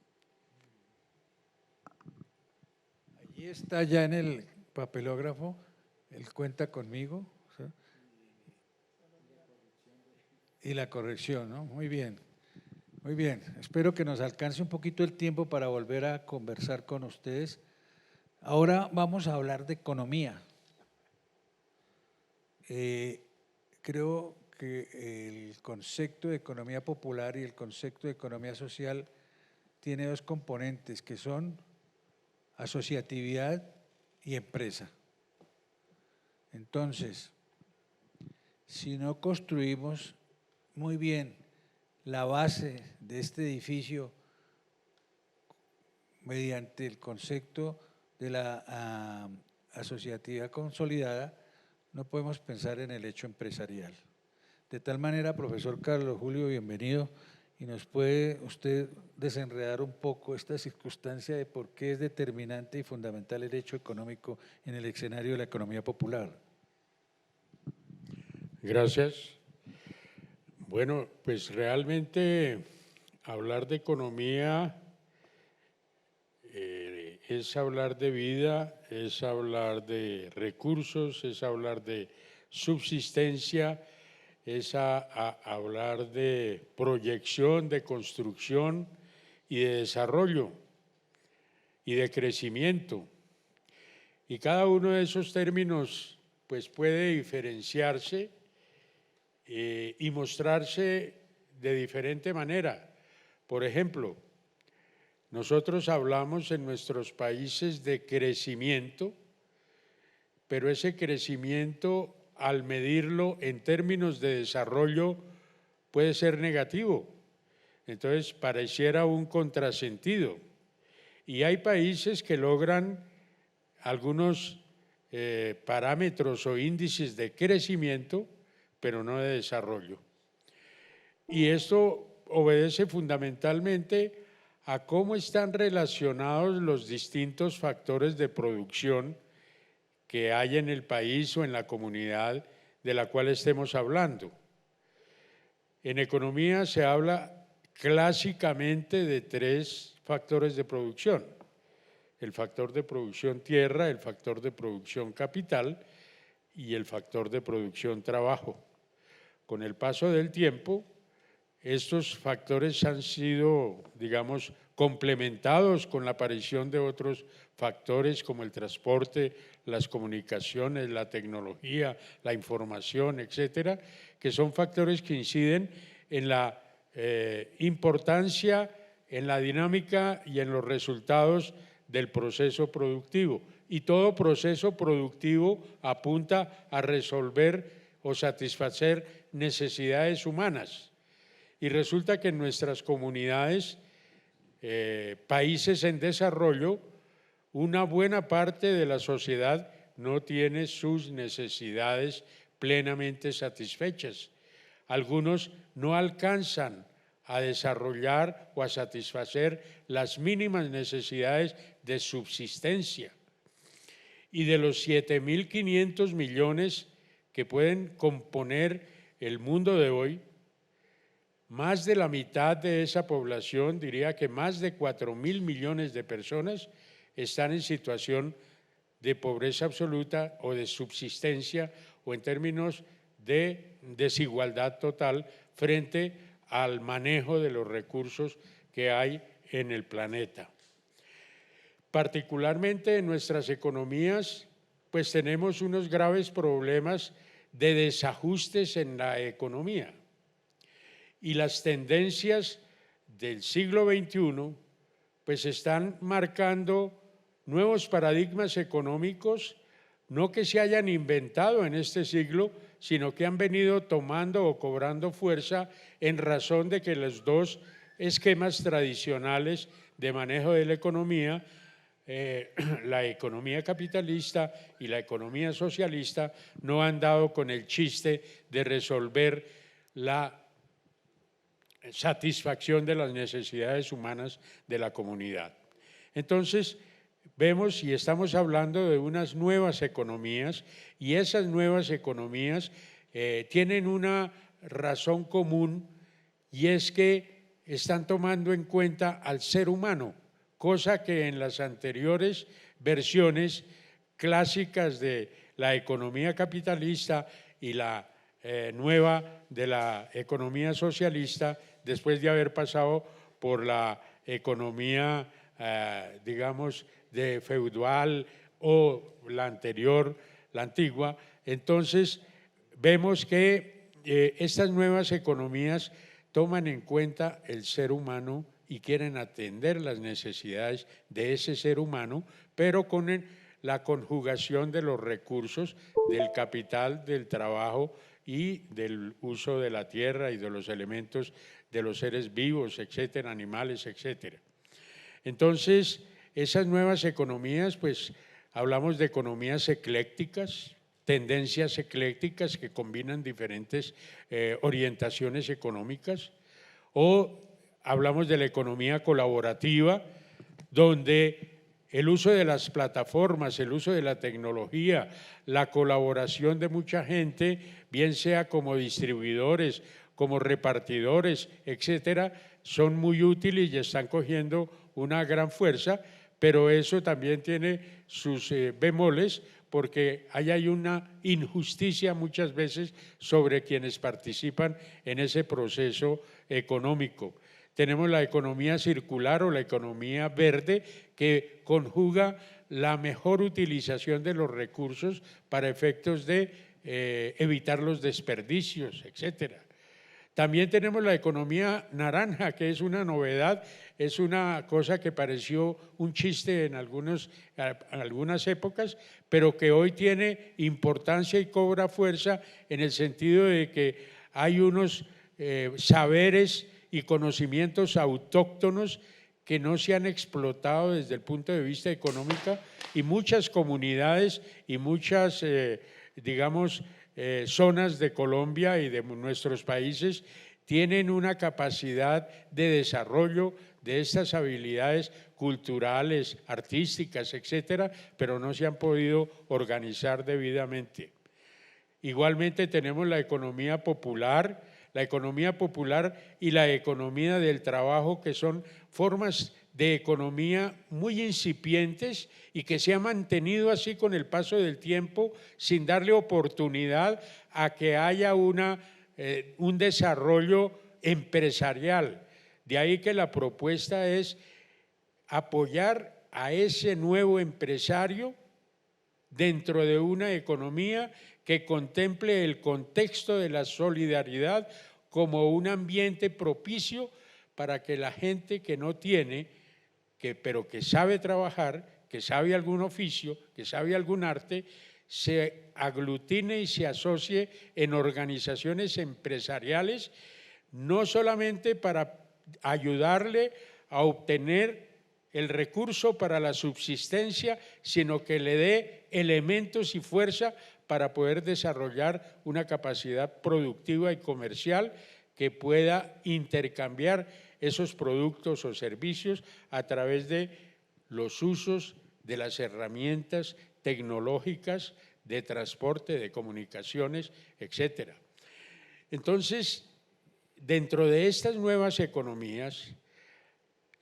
Speaker 2: Allí está ya en el papelógrafo, el cuenta conmigo, ¿sí? Y la corrección, ¿no? Muy bien, muy bien. Espero que nos alcance un poquito el tiempo para volver a conversar con ustedes. Ahora vamos a hablar de economía. Creo que el concepto de economía popular y el concepto de economía social tiene dos componentes que son asociatividad y empresa. Entonces, si no construimos muy bien la base de este edificio mediante el concepto de la asociatividad consolidada, no podemos pensar en el hecho empresarial. De tal manera, profesor Carlos Julio, bienvenido, y nos puede usted desenredar un poco esta circunstancia de por qué es determinante y fundamental el hecho económico en el escenario de la economía popular.
Speaker 7: Gracias. Bueno, pues realmente hablar de economía es hablar de vida, es hablar de recursos, es hablar de subsistencia, es hablar de proyección, de construcción y de desarrollo y de crecimiento. Y cada uno de esos términos pues puede diferenciarse y mostrarse de diferente manera. Por ejemplo, nosotros hablamos en nuestros países de crecimiento, pero ese crecimiento, al medirlo en términos de desarrollo, puede ser negativo. Entonces, pareciera un contrasentido. Y hay países que logran algunos parámetros o índices de crecimiento, pero no de desarrollo. Y esto obedece fundamentalmente a cómo están relacionados los distintos factores de producción que hay en el país o en la comunidad de la cual estemos hablando. En economía se habla clásicamente de tres factores de producción: el factor de producción tierra, el factor de producción capital y el factor de producción trabajo. Con el paso del tiempo, estos factores han sido, digamos, complementados con la aparición de otros factores como el transporte, las comunicaciones, la tecnología, la información, etcétera, que son factores que inciden en la importancia, en la dinámica y en los resultados del proceso productivo. Y todo proceso productivo apunta a resolver o satisfacer necesidades humanas. Y resulta que en nuestras comunidades, países en desarrollo, una buena parte de la sociedad no tiene sus necesidades plenamente satisfechas. Algunos no alcanzan a desarrollar o a satisfacer las mínimas necesidades de subsistencia. Y de los 7.500 millones que pueden componer el mundo de hoy, más de la mitad de esa población, diría que más de 4.000 millones de personas, están en situación de pobreza absoluta o de subsistencia, o en términos de desigualdad total frente al manejo de los recursos que hay en el planeta. Particularmente en nuestras economías, pues tenemos unos graves problemas de desajustes en la economía. Y las tendencias del siglo XXI pues están marcando nuevos paradigmas económicos, no que se hayan inventado en este siglo, sino que han venido tomando o cobrando fuerza en razón de que los dos esquemas tradicionales de manejo de la economía, la economía capitalista y la economía socialista, no han dado con el chiste de resolver la satisfacción de las necesidades humanas de la comunidad. Entonces, vemos y estamos hablando de unas nuevas economías, y esas nuevas economías tienen una razón común, y es que están tomando en cuenta al ser humano, cosa que en las anteriores versiones clásicas de la economía capitalista y la nueva de la economía socialista, después de haber pasado por la economía, digamos, de feudal o la anterior, la antigua, entonces vemos que estas nuevas economías toman en cuenta el ser humano y quieren atender las necesidades de ese ser humano, pero con la conjugación de los recursos, del capital, del trabajo y del uso de la tierra y de los elementos de los seres vivos, etcétera, animales, etcétera. Entonces, esas nuevas economías, pues hablamos de economías eclécticas, tendencias eclécticas que combinan diferentes orientaciones económicas, o hablamos de la economía colaborativa, donde el uso de las plataformas, el uso de la tecnología, la colaboración de mucha gente, bien sea como distribuidores, como repartidores, etcétera, son muy útiles y están cogiendo una gran fuerza, pero eso también tiene sus bemoles, porque ahí hay una injusticia muchas veces sobre quienes participan en ese proceso económico. Tenemos la economía circular o la economía verde, que conjuga la mejor utilización de los recursos para efectos de evitar los desperdicios, etcétera. También tenemos la economía naranja, que es una novedad, es una cosa que pareció un chiste en algunas épocas, pero que hoy tiene importancia y cobra fuerza en el sentido de que hay unos saberes y conocimientos autóctonos que no se han explotado desde el punto de vista económico, y muchas comunidades y muchas, digamos, zonas de Colombia y de nuestros países tienen una capacidad de desarrollo de estas habilidades culturales, artísticas, etcétera, pero no se han podido organizar debidamente. Igualmente tenemos la economía popular y la economía del trabajo, que son formas de economía muy incipientes y que se ha mantenido así con el paso del tiempo sin darle oportunidad a que haya un desarrollo empresarial. De ahí que la propuesta es apoyar a ese nuevo empresario dentro de una economía que contemple el contexto de la solidaridad como un ambiente propicio para que la gente que no tiene, pero que sabe trabajar, que sabe algún oficio, que sabe algún arte, se aglutine y se asocie en organizaciones empresariales, no solamente para ayudarle a obtener el recurso para la subsistencia, sino que le dé elementos y fuerza para poder desarrollar una capacidad productiva y comercial que pueda intercambiar esos productos o servicios a través de los usos de las herramientas tecnológicas de transporte, de comunicaciones, etcétera. Entonces, dentro de estas nuevas economías,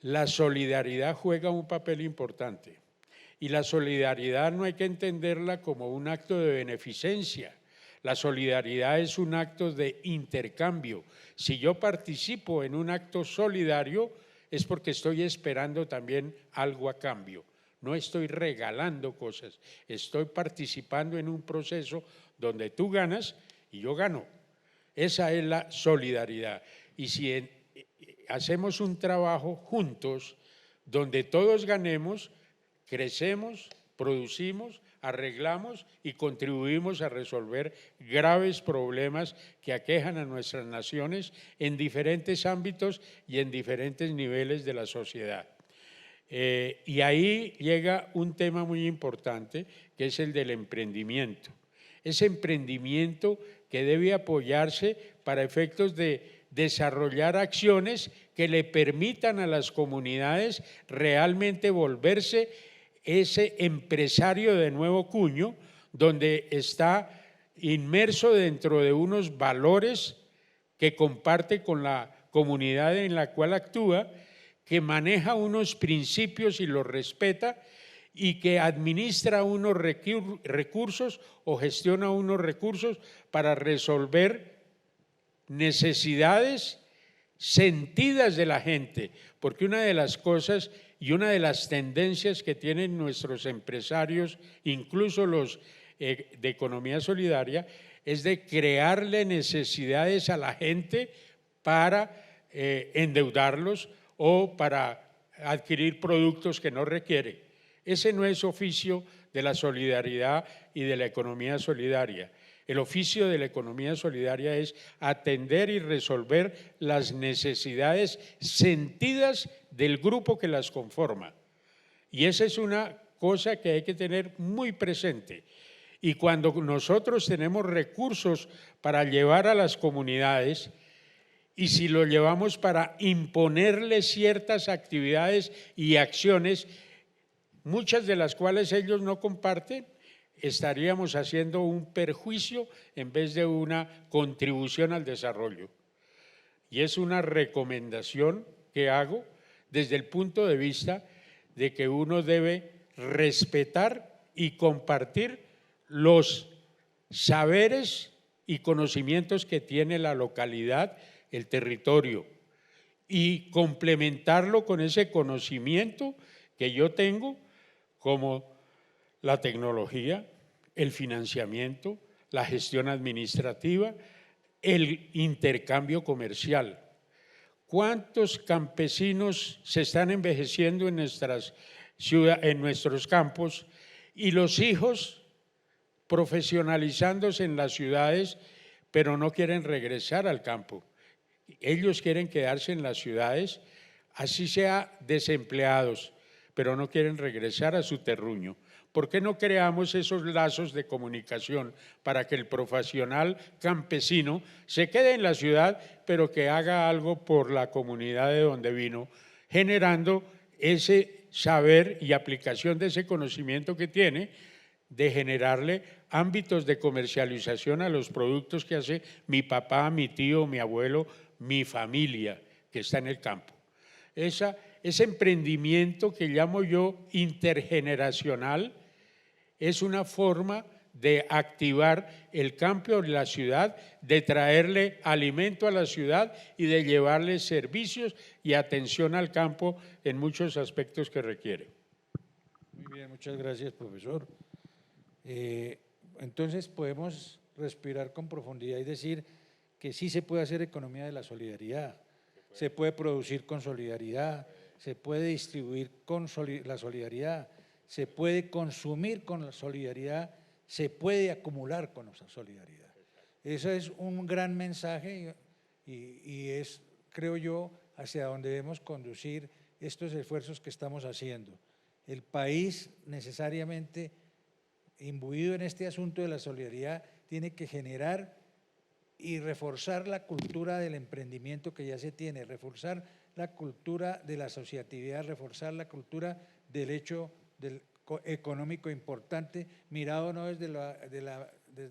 Speaker 7: la solidaridad juega un papel importante, y la solidaridad no hay que entenderla como un acto de beneficencia. La solidaridad es un acto de intercambio. Si yo participo en un acto solidario, es porque estoy esperando también algo a cambio. No estoy regalando cosas, estoy participando en un proceso donde tú ganas y yo gano. Esa es la solidaridad. Y si hacemos un trabajo juntos, donde todos ganemos, crecemos, producimos, arreglamos y contribuimos a resolver graves problemas que aquejan a nuestras naciones en diferentes ámbitos y en diferentes niveles de la sociedad. Y ahí llega un tema muy importante, que es el del emprendimiento. Ese emprendimiento que debe apoyarse para efectos de desarrollar acciones que le permitan a las comunidades realmente volverse ese empresario de nuevo cuño, donde está inmerso dentro de unos valores que comparte con comunidad en la cual actúa, que maneja unos principios y los respeta y que administra unos recursos o gestiona unos recursos para resolver necesidades sentidas de la gente, porque una de las cosas y una de las tendencias que tienen nuestros empresarios, incluso los de economía solidaria, es de crearle necesidades a la gente para endeudarlos o para adquirir productos que no requiere. Ese no es oficio de la solidaridad y de la economía solidaria. El oficio de la economía solidaria es atender y resolver las necesidades sentidas del grupo que las conforma. Y esa es una cosa que hay que tener muy presente. Y cuando nosotros tenemos recursos para llevar a las comunidades, y si lo llevamos para imponerles ciertas actividades y acciones, muchas de las cuales ellos no comparten, estaríamos haciendo un perjuicio en vez de una contribución al desarrollo. Y es una recomendación que hago desde el punto de vista de que uno debe respetar y compartir los saberes y conocimientos que tiene la localidad, el territorio, y complementarlo con ese conocimiento que yo tengo, como la tecnología, el financiamiento, la gestión administrativa, el intercambio comercial. ¿Cuántos campesinos se están envejeciendo en nuestras ciudades, en nuestros campos, y los hijos profesionalizándose en las ciudades, pero no quieren regresar al campo? Ellos quieren quedarse en las ciudades, así sea desempleados, pero no quieren regresar a su terruño. ¿Por qué no creamos esos lazos de comunicación para que el profesional campesino se quede en la ciudad, pero que haga algo por la comunidad de donde vino, generando ese saber y aplicación de ese conocimiento que tiene, de generarle ámbitos de comercialización a los productos que hace mi papá, mi tío, mi abuelo, mi familia que está en el campo? Ese emprendimiento que llamo yo intergeneracional es una forma de activar el campo de la ciudad, de traerle alimento a la ciudad y de llevarle servicios y atención al campo en muchos aspectos que requiere.
Speaker 2: Muy bien, muchas gracias, profesor. Entonces podemos respirar con profundidad y decir que sí se puede hacer economía de la solidaridad, se puede producir con solidaridad, se puede distribuir con la solidaridad, se puede consumir con la solidaridad, se puede acumular con esa solidaridad. Ese es un gran mensaje y es, creo yo, hacia donde debemos conducir estos esfuerzos que estamos haciendo. El país necesariamente imbuido en este asunto de la solidaridad tiene que generar y reforzar la cultura del emprendimiento que ya se tiene, reforzar la cultura de la asociatividad, reforzar la cultura del hecho económico importante, mirado no desde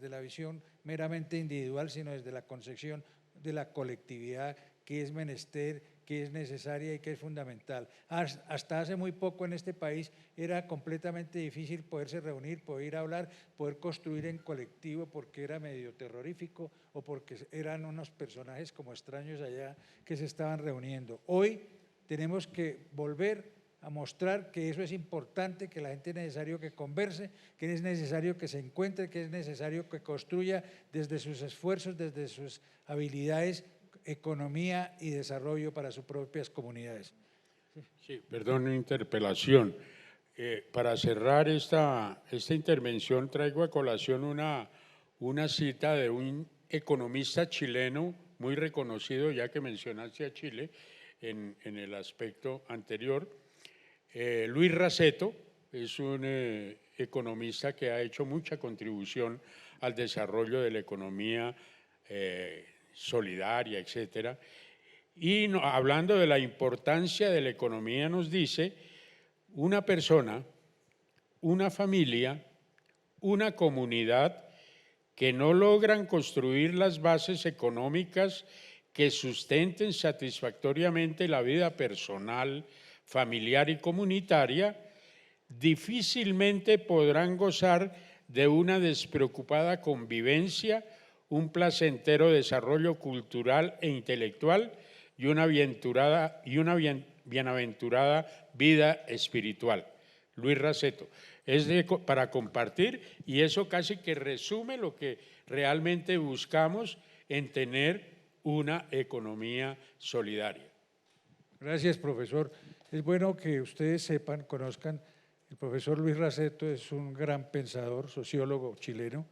Speaker 2: la visión meramente individual, sino desde la concepción de la colectividad, que es menester, que es necesaria y que es fundamental. Hasta hace muy poco en este país era completamente difícil poderse reunir, poder hablar, poder construir en colectivo, porque era medio terrorífico o porque eran unos personajes como extraños allá que se estaban reuniendo. Hoy tenemos que volver a mostrar que eso es importante, que la gente es necesario que converse, que es necesario que se encuentre, que es necesario que construya desde sus esfuerzos, desde sus habilidades, economía y desarrollo para sus propias comunidades.
Speaker 7: Sí, perdón, interpelación. Para cerrar esta intervención traigo a colación una cita de un economista chileno muy reconocido, ya que mencionaste a Chile en el aspecto anterior. Luis Raceto es un economista que ha hecho mucha contribución al desarrollo de la economía solidaria, etcétera. Y hablando de la importancia de la economía, nos dice: una persona, una familia, una comunidad que no logran construir las bases económicas que sustenten satisfactoriamente la vida personal, familiar y comunitaria, difícilmente podrán gozar de una despreocupada convivencia, un placentero desarrollo cultural e intelectual y una bienaventurada vida espiritual. Luis Raceto. Es para compartir, y eso casi que resume lo que realmente buscamos en tener una economía solidaria.
Speaker 2: Gracias, profesor. Es bueno que ustedes sepan, conozcan, el profesor Luis Raceto es un gran pensador, sociólogo chileno,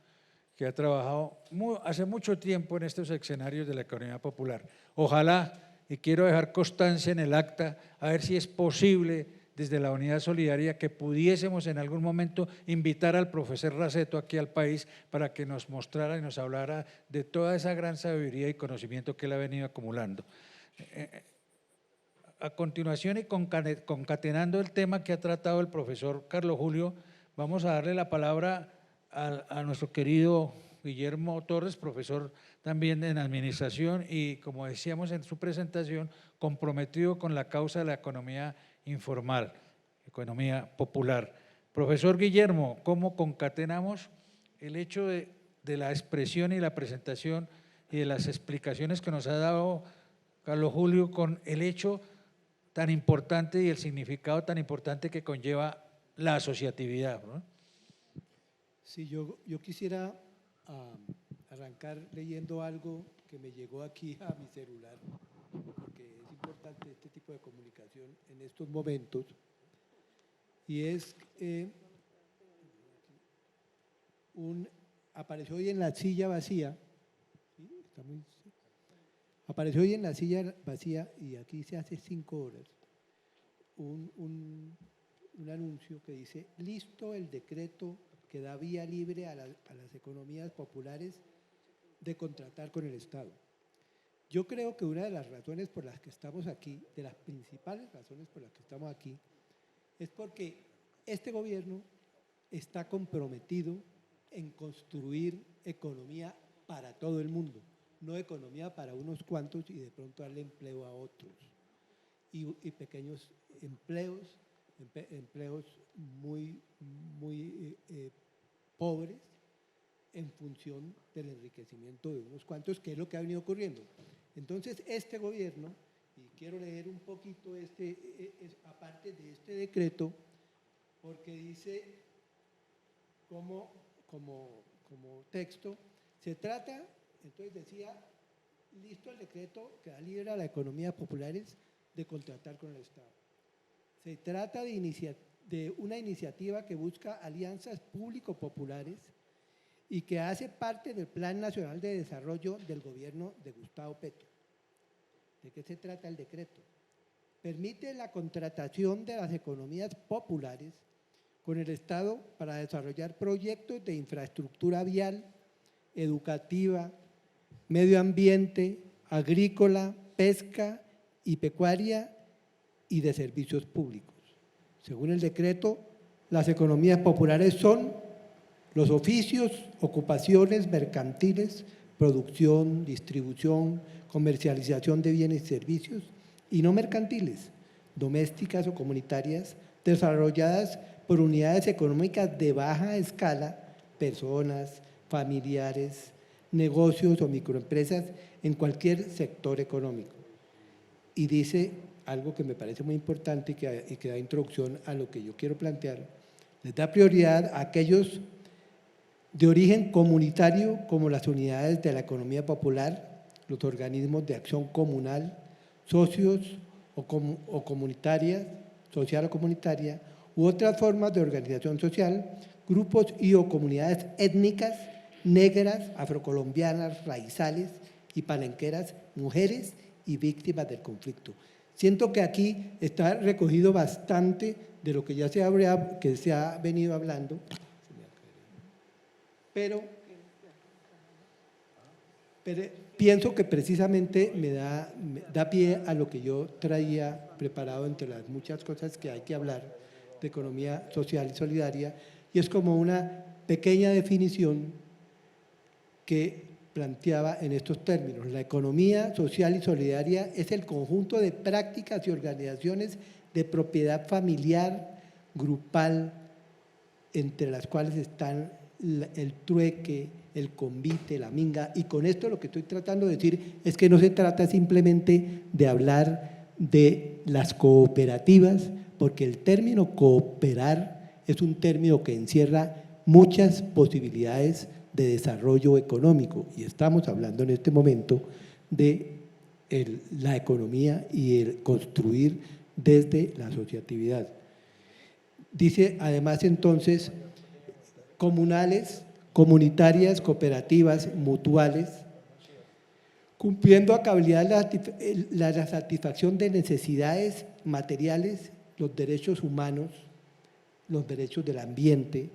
Speaker 2: que ha trabajado hace mucho tiempo en estos escenarios de la economía popular. Ojalá, y quiero dejar constancia en el acta, a ver si es posible desde la Unidad Solidaria que pudiésemos en algún momento invitar al profesor Raceto aquí al país para que nos mostrara y nos hablara de toda esa gran sabiduría y conocimiento que él ha venido acumulando. A continuación y concatenando el tema que ha tratado el profesor Carlos Julio, vamos a darle la palabra a nuestro querido Guillermo Torres, profesor también en administración y, como decíamos en su presentación, comprometido con la causa de la economía informal, economía popular. Profesor Guillermo, ¿cómo concatenamos el hecho de la expresión y la presentación y de las explicaciones que nos ha dado Carlos Julio con el hecho tan importante y el significado tan importante que conlleva la asociatividad, ¿no?
Speaker 8: Sí, yo quisiera arrancar leyendo algo que me llegó aquí a mi celular, porque es importante este tipo de comunicación en estos momentos, y es, apareció hoy en la silla vacía, ¿sí? Apareció hoy en la silla vacía, y aquí se hace 5 horas, un anuncio que dice: listo el decreto que da vía libre a las economías populares de contratar con el Estado. Yo creo que una de las razones por las que estamos aquí, de las principales razones por las que estamos aquí, es porque este gobierno está comprometido en construir economía para todo el mundo, no economía para unos cuantos y de pronto darle empleo a otros. Y pequeños empleos muy pobres en función del enriquecimiento de unos cuantos, que es lo que ha venido ocurriendo. Entonces, este gobierno, y quiero leer un poquito aparte de este decreto, porque dice como texto, se trata, entonces decía, listo el decreto que da libre a las economías populares de contratar con el Estado. Se trata de una iniciativa que busca alianzas público-populares y que hace parte del Plan Nacional de Desarrollo del gobierno de Gustavo Petro. ¿De qué se trata el decreto? Permite la contratación de las economías populares con el Estado para desarrollar proyectos de infraestructura vial, educativa, medio ambiente, agrícola, pesca y pecuaria y de servicios públicos. Según el decreto, las economías populares son los oficios, ocupaciones mercantiles, producción, distribución, comercialización de bienes y servicios, y no mercantiles, domésticas o comunitarias, desarrolladas por unidades económicas de baja escala, personas, familiares, negocios o microempresas en cualquier sector económico. Y dice algo que me parece muy importante y que da introducción a lo que yo quiero plantear: les da prioridad a aquellos de origen comunitario, como las unidades de la economía popular, los organismos de acción comunal, socios o comunitarias, social o comunitaria, u otras formas de organización social, grupos y o comunidades étnicas, negras, afrocolombianas, raizales y palenqueras, mujeres y víctimas del conflicto. Siento que aquí está recogido bastante de lo que ya se ha venido hablando, pero pienso que precisamente me da pie a lo que yo traía preparado entre las muchas cosas que hay que hablar de economía social y solidaria, y es como una pequeña definición que planteaba en estos términos: la economía social y solidaria es el conjunto de prácticas y organizaciones de propiedad familiar, grupal, entre las cuales están el trueque, el convite, la minga. Y con esto lo que estoy tratando de decir es que no se trata simplemente de hablar de las cooperativas, porque el término cooperar es un término que encierra muchas posibilidades de desarrollo económico, y estamos hablando en este momento de la economía y el construir desde la asociatividad. Dice además entonces comunales, comunitarias, cooperativas, mutuales, cumpliendo a cabalidad la satisfacción de necesidades materiales, los derechos humanos, los derechos del ambiente,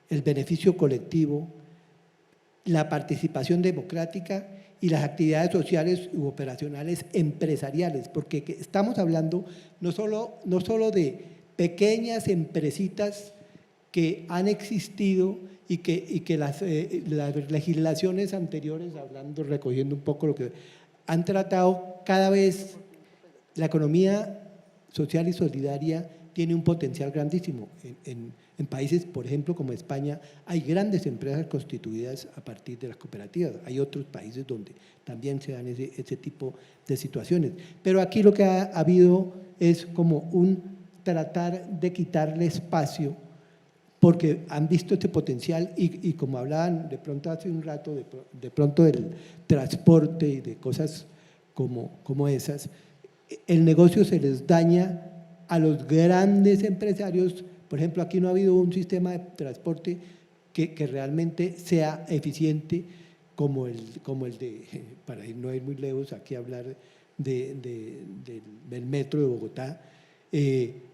Speaker 8: el beneficio colectivo, la participación democrática y las actividades sociales u operacionales empresariales, porque estamos hablando no solo de pequeñas empresitas que han existido y que las legislaciones anteriores, recogiendo un poco lo que han tratado, cada vez la economía social y solidaria tiene un potencial grandísimo. En países, por ejemplo, como España, hay grandes empresas constituidas a partir de las cooperativas. Hay otros países donde también se dan ese tipo de situaciones. Pero aquí lo que ha habido es como un tratar de quitarle espacio, porque han visto este potencial y como hablaban de pronto hace un rato, de pronto del transporte y de cosas como esas, el negocio se les daña a los grandes empresarios. Por ejemplo, aquí no ha habido un sistema de transporte que realmente sea eficiente como el de, para no ir muy lejos, aquí hablar del metro de Bogotá.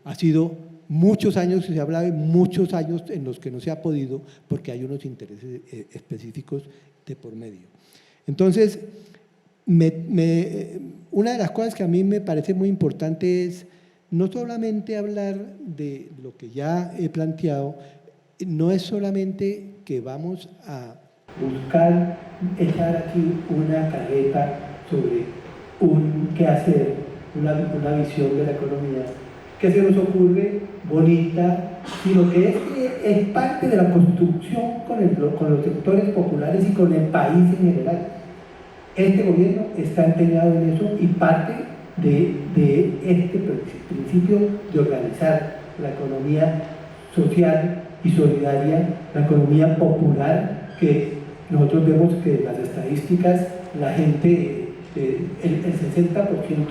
Speaker 8: Ha sido muchos años, se habla de muchos años en los que no se ha podido porque hay unos intereses específicos de por medio. Entonces, una de las cosas que a mí me parece muy importante es no solamente hablar de lo que ya he planteado, no es solamente que vamos a buscar echar aquí una carreta sobre un qué hacer, una visión de la economía que se nos ocurre bonita, sino que es parte de la construcción con los sectores populares y con el país en general. Este gobierno está empeñado en eso y parte de este principio de organizar la economía social y solidaria, la economía popular, que nosotros vemos que en las estadísticas la gente, el 60%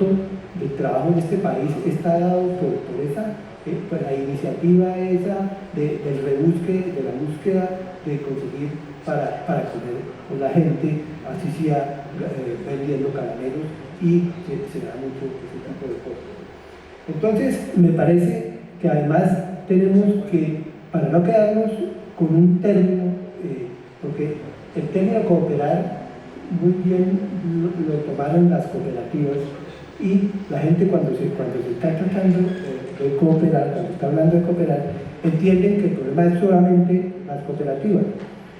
Speaker 8: del trabajo en este país está dado por la iniciativa esa del rebusque, de la búsqueda de conseguir para comer con la gente, así sea vendiendo caramelos, y se da mucho ese tipo de cosas. Entonces, me parece que además tenemos que, para no quedarnos con un término, porque el término cooperar muy bien lo tomaron las cooperativas, y la gente cuando se está tratando de cooperar, cuando está hablando de cooperar, entienden que el problema es solamente las cooperativas.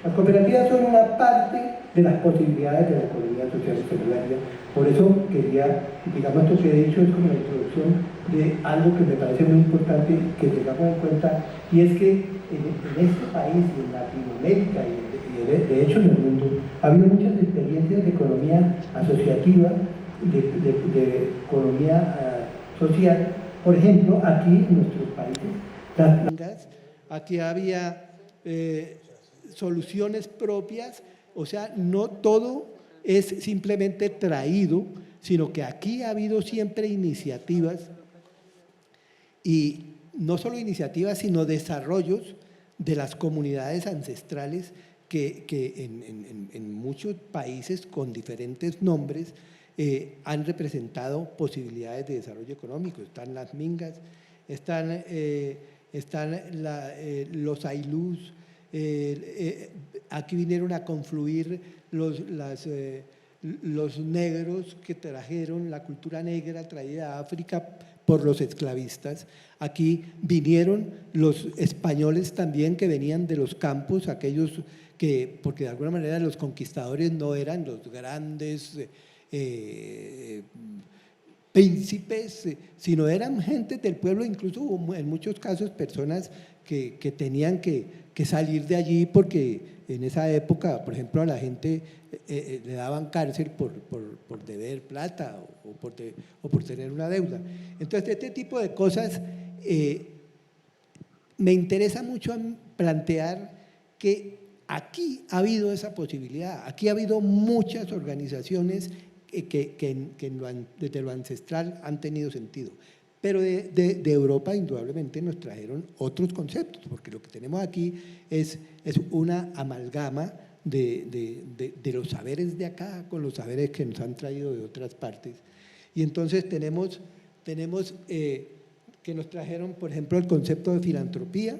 Speaker 8: Las cooperativas son una parte de las posibilidades de la economía social y solidaria. Por eso quería, digamos, esto que he dicho es como la introducción de algo que me parece muy importante que tengamos en cuenta, y es que en este país, en Latinoamérica y de hecho en el mundo, ha habido muchas experiencias de economía asociativa, de economía social. Por ejemplo, aquí en nuestros países, aquí había soluciones propias, o sea, no todo es simplemente traído, sino que aquí ha habido siempre iniciativas, y no solo iniciativas, sino desarrollos de las comunidades ancestrales que en muchos países con diferentes nombres han representado posibilidades de desarrollo económico. Están las mingas, están los ailús, aquí vinieron a confluir los negros que trajeron la cultura negra traída a África por los esclavistas. Aquí vinieron los españoles también que venían de los campos, aquellos porque de alguna manera los conquistadores no eran los grandes príncipes, sino eran gentes del pueblo, incluso hubo en muchos casos personas que tenían que salir de allí porque en esa época, por ejemplo, a la gente le daban cárcel por deber plata o por tener una deuda. Entonces, este tipo de cosas me interesa mucho plantear que aquí ha habido esa posibilidad, aquí ha habido muchas organizaciones que desde lo ancestral han tenido sentido. Pero de Europa indudablemente nos trajeron otros conceptos, porque lo que tenemos aquí es una amalgama de los saberes de acá con los saberes que nos han traído de otras partes. Y entonces tenemos que nos trajeron, por ejemplo, el concepto de filantropía,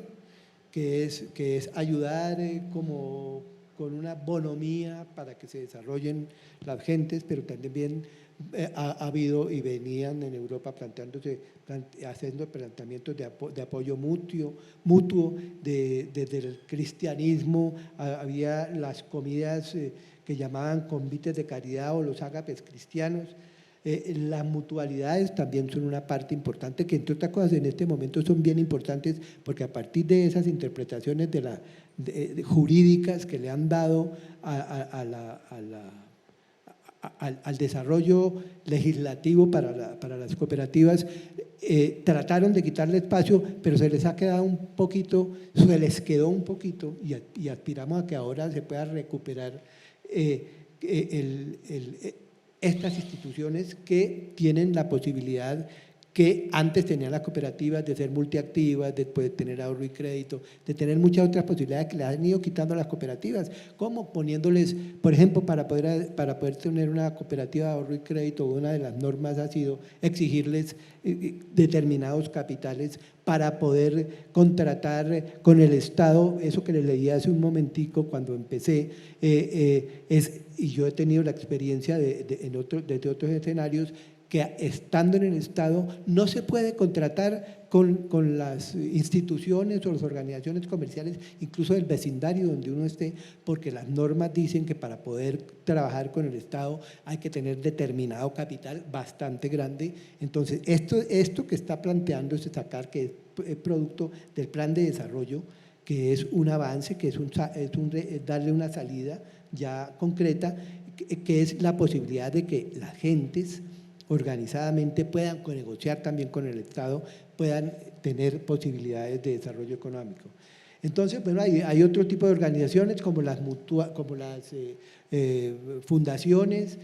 Speaker 8: que es ayudar como con una bonomía para que se desarrollen las gentes, pero también ha habido y venían en Europa haciendo planteamientos de apoyo mutuo desde el cristianismo. Había las comidas que llamaban convites de caridad o los ágapes cristianos. Las mutualidades también son una parte importante, que entre otras cosas en este momento son bien importantes, porque a partir de esas interpretaciones jurídicas que le han dado al desarrollo legislativo para las cooperativas, trataron de quitarle espacio, pero se les ha quedado un poquito, se les quedó un poquito, y aspiramos a que ahora se pueda recuperar estas instituciones que tienen la posibilidad que antes tenían las cooperativas de ser multiactivas, de poder tener ahorro y crédito, de tener muchas otras posibilidades que les han ido quitando a las cooperativas, como poniéndoles, por ejemplo, para poder tener una cooperativa de ahorro y crédito, una de las normas ha sido exigirles determinados capitales para poder contratar con el Estado. Eso que les leí hace un momentico cuando empecé, y yo he tenido la experiencia desde otros escenarios, que estando en el Estado no se puede contratar con las instituciones o las organizaciones comerciales, incluso del vecindario donde uno esté, porque las normas dicen que para poder trabajar con el Estado hay que tener determinado capital bastante grande. Entonces, esto que está planteando es sacar, que es producto del plan de desarrollo, que es un avance, que es darle una salida ya concreta, que es la posibilidad de que las gentes organizadamente puedan negociar también con el Estado, puedan tener posibilidades de desarrollo económico. Entonces, bueno, hay otro tipo de organizaciones como las fundaciones,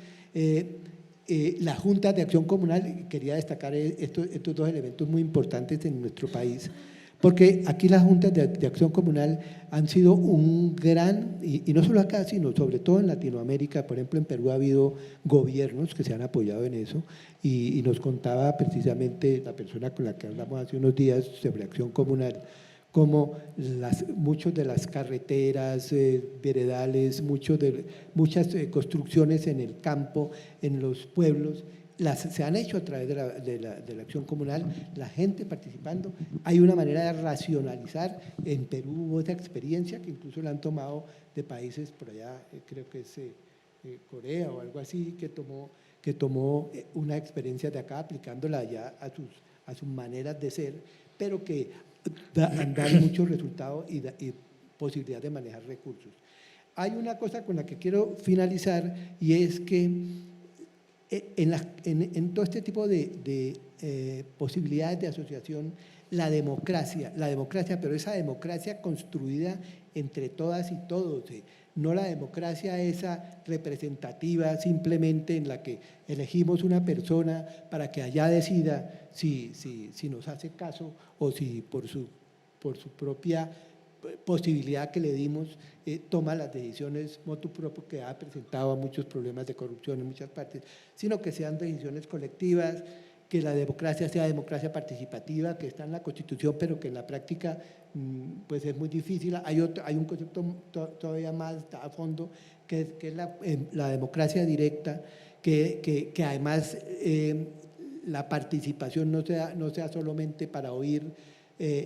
Speaker 8: las juntas de acción comunal. Quería destacar estos dos elementos muy importantes en nuestro país, porque aquí las juntas de acción comunal han sido un gran, y no solo acá, sino sobre todo en Latinoamérica. Por ejemplo, en Perú ha habido gobiernos que se han apoyado en eso, y nos contaba precisamente la persona con la que hablamos hace unos días sobre acción comunal, como muchas de las carreteras, veredales, muchas construcciones en el campo, en los pueblos, se han hecho a través de la acción comunal, la gente participando. Hay una manera de racionalizar. En Perú hubo esa experiencia que incluso la han tomado de países por allá, creo que es Corea o algo así, que tomó una experiencia de acá aplicándola ya a sus maneras de ser, pero que han dado muchos resultados y posibilidad de manejar recursos. Hay una cosa con la que quiero finalizar, y es que en todo este tipo de posibilidades de asociación, la democracia, pero esa democracia construida entre todas y todos, no la democracia esa representativa simplemente en la que elegimos una persona para que allá decida si nos hace caso o si por su propia posibilidad que le dimos toma las decisiones motu proprio, que ha presentado muchos problemas de corrupción en muchas partes, sino que sean decisiones colectivas, que la democracia sea democracia participativa, que está en la Constitución, pero que en la práctica pues es muy difícil. Hay un concepto todavía más a fondo, que es la democracia directa, que además la participación no sea solamente para oír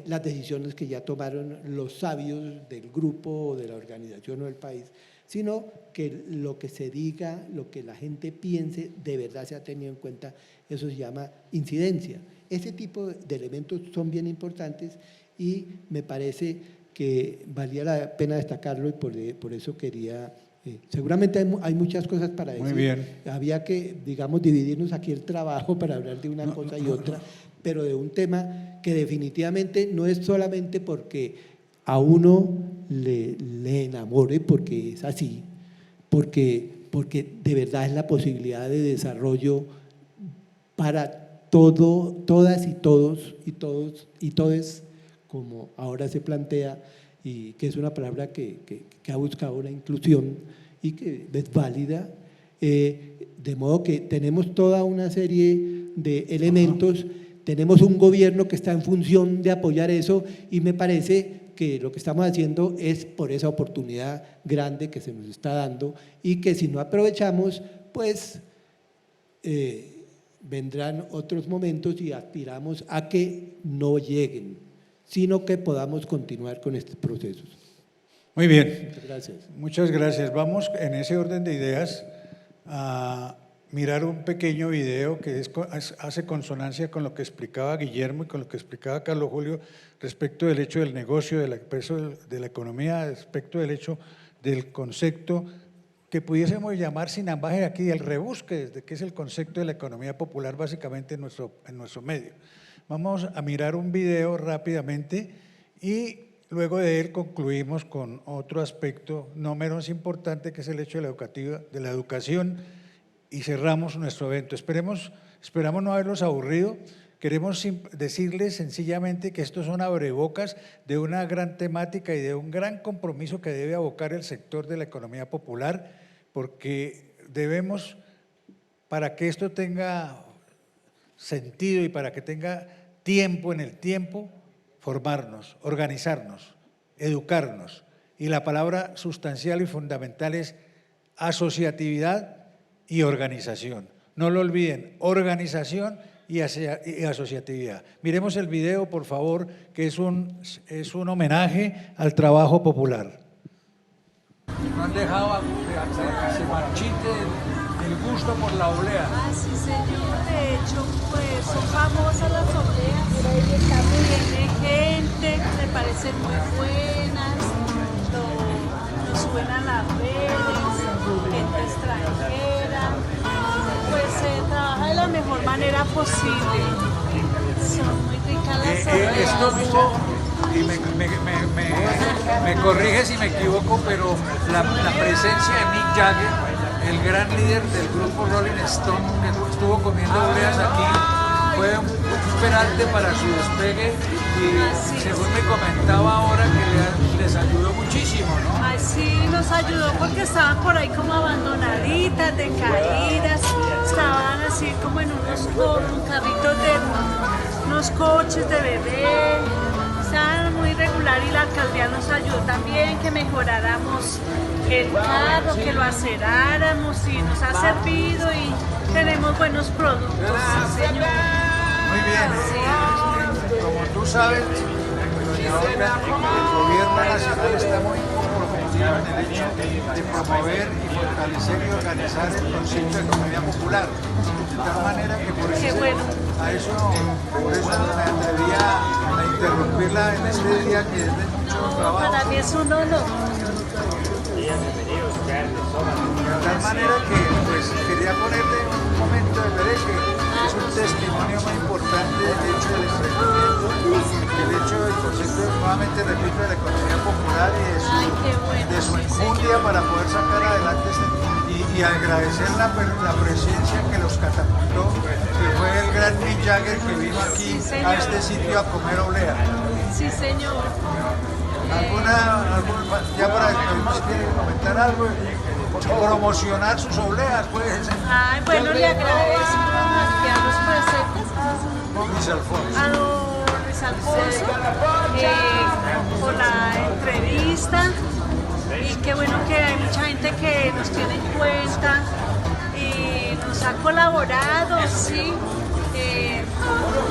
Speaker 8: las decisiones que ya tomaron los sabios del grupo o de la organización o del país, sino que lo que se diga, lo que la gente piense, de verdad se ha tenido en cuenta. Eso se llama incidencia. Ese tipo de elementos son bien importantes y me parece que valía la pena destacarlo y por eso quería… seguramente hay muchas cosas para decir.
Speaker 2: Muy bien.
Speaker 8: Había que, digamos, dividirnos aquí el trabajo para hablar de una cosa y otra, pero de un tema que definitivamente no es solamente porque a uno le enamore, porque es así, porque de verdad es la posibilidad de desarrollo para todas y todos y todes, como ahora se plantea, y que es una palabra que ha buscado una inclusión y que es válida, de modo que tenemos toda una serie de elementos, tenemos un gobierno que está en función de apoyar eso y me parece que lo que estamos haciendo es por esa oportunidad grande que se nos está dando y que si no aprovechamos, pues vendrán otros momentos y aspiramos a que no lleguen, sino que podamos continuar con estos procesos.
Speaker 2: Muy bien.
Speaker 8: Muchas gracias.
Speaker 2: Muchas gracias. Vamos en ese orden de ideas a mirar un pequeño video que hace consonancia con lo que explicaba Guillermo y con lo que explicaba Carlos Julio respecto del hecho del negocio, del peso de la economía, respecto del hecho del concepto que pudiésemos llamar sin ambaje aquí, el rebusque, de qué es el concepto de la economía popular básicamente en nuestro medio. Vamos a mirar un video rápidamente y luego de él concluimos con otro aspecto no menos importante, que es el hecho de la educación, y cerramos nuestro evento. Esperamos no haberlos aburrido. Queremos decirles sencillamente que estos son abrebocas de una gran temática y de un gran compromiso que debe abocar el sector de la economía popular, porque debemos, para que esto tenga sentido y para que tenga tiempo en el tiempo, formarnos, organizarnos, educarnos. Y la palabra sustancial y fundamental es asociatividad y organización. No lo olviden, organización y asociatividad. Miremos el video, por favor, que es un homenaje al trabajo popular.
Speaker 9: No han dejado que se marchite el gusto por la oblea.
Speaker 10: Ah, sí, señor. De hecho, pues son famosas las obleas. Está muy bien de gente, me parecen muy buenas. Nos suben a las redes, gente extranjera. Pues se trabaja de la mejor manera posible. Son muy ricas las obleas.
Speaker 9: Esto tuvo, y me corrige si me equivoco, pero la presencia de Mick Jagger, el gran líder del grupo Rolling Stone, que estuvo comiendo obleas aquí, fue un peralte para su despegue y según me comentaba ahora que les ayudó muchísimo, ¿no?
Speaker 10: Ay, sí, nos ayudó porque estaban por ahí como abandonaditas, decaídas, estaban así como en unos carritos de unos coches de bebé, estaban muy regular y la alcaldía nos ayudó también que mejoráramos el carro, que lo aceráramos y nos ha servido y tenemos buenos productos, sí, señor.
Speaker 9: Muy bien,
Speaker 10: Sí.
Speaker 9: como tú sabes, doña Olga, el gobierno nacional está muy comprometido en el hecho de promover y fortalecer y organizar el concepto de economía popular, de tal manera que por eso me atreví a interrumpirla en este día que es de mucho trabajo.
Speaker 10: Para mí es un honor.
Speaker 9: De tal manera que pues, quería ponerle un momento de ver que es un testimonio muy importante del hecho del emprendimiento, el hecho del concepto, nuevamente repito, de la economía popular y de su enjundia para poder sacar adelante y agradecer la presencia que los catapultó, que fue el gran Mick Jagger que vino aquí a este sitio a comer oblea.
Speaker 10: Sí, señor.
Speaker 9: Ya para despedirnos, ¿quieren comentar algo? Promocionar sus obleas, pues.
Speaker 10: Ay, bueno, le agradezco a los presentes,
Speaker 9: Luis Alfonso.
Speaker 10: a don Luis Alfonso, por la entrevista y qué bueno que hay mucha gente que nos tiene en cuenta y nos ha colaborado, sí,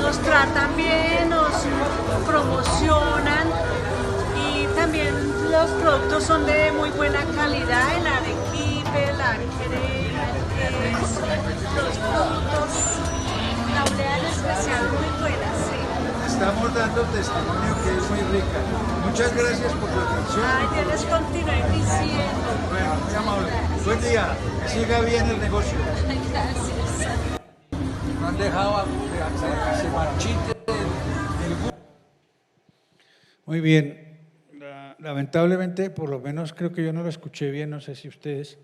Speaker 10: nos tratan bien, nos promocionan y también los productos son de muy buena calidad, el arequipe, la crema, el queso, los frutos, la oblea en especial muy buena, sí.
Speaker 9: Estamos dando testimonio que es muy rica. Muchas gracias por tu atención.
Speaker 10: Ay, yo les continué diciendo.
Speaker 9: Bueno, muy amable. Buen día. Que siga bien el negocio.
Speaker 10: Gracias.
Speaker 9: No han dejado que se marchite el gusto.
Speaker 2: Muy bien. Lamentablemente, por lo menos creo que yo no lo escuché bien, no sé si ustedes,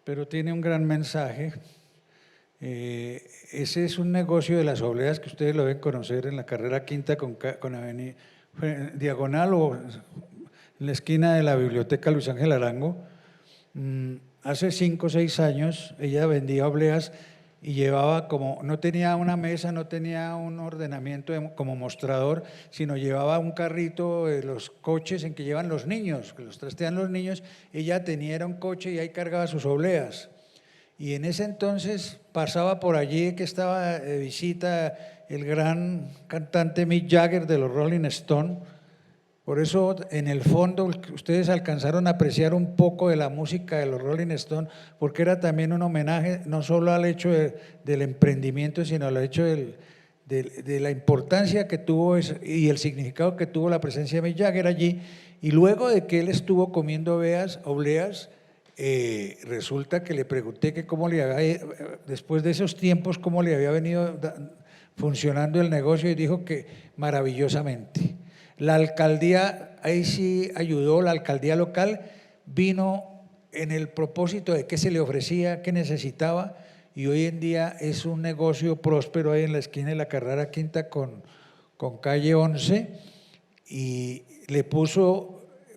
Speaker 2: pero tiene un gran mensaje. Ese es un negocio de las obleas que ustedes lo deben conocer en la carrera quinta con avenida diagonal o en la esquina de la biblioteca Luis Ángel Arango. Hace 5 o 6 años ella vendía obleas y llevaba como, no tenía una mesa, no tenía un ordenamiento como mostrador, sino llevaba un carrito de los coches en que llevan los niños, que los trastean los niños. Ella tenía un coche y ahí cargaba sus obleas. Y en ese entonces pasaba por allí que estaba de visita el gran cantante Mick Jagger de los Rolling Stones. Por eso en el fondo ustedes alcanzaron a apreciar un poco de la música de los Rolling Stones, porque era también un homenaje no solo al hecho del emprendimiento, sino al hecho de la importancia que tuvo y el significado que tuvo la presencia de Mick Jagger allí. Y luego de que él estuvo comiendo obleas, resulta que le pregunté que cómo le había, después de esos tiempos, cómo le había venido funcionando el negocio, y dijo que maravillosamente. La alcaldía, ahí sí ayudó, la alcaldía local vino en el propósito de qué se le ofrecía, qué necesitaba, y hoy en día es un negocio próspero ahí en la esquina de la carrera quinta con calle 11, y le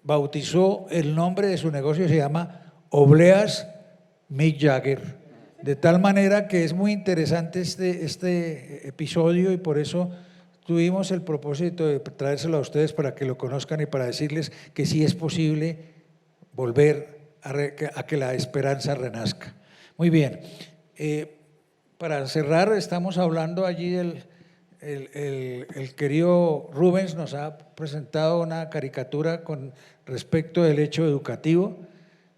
Speaker 2: bautizó el nombre de su negocio, se llama Obleas Mick Jagger, de tal manera que es muy interesante este episodio, y por eso tuvimos el propósito de traérselo a ustedes para que lo conozcan y para decirles que sí es posible volver a que la esperanza renazca. Muy bien, para cerrar, estamos hablando allí el querido Rubens nos ha presentado una caricatura con respecto del hecho educativo.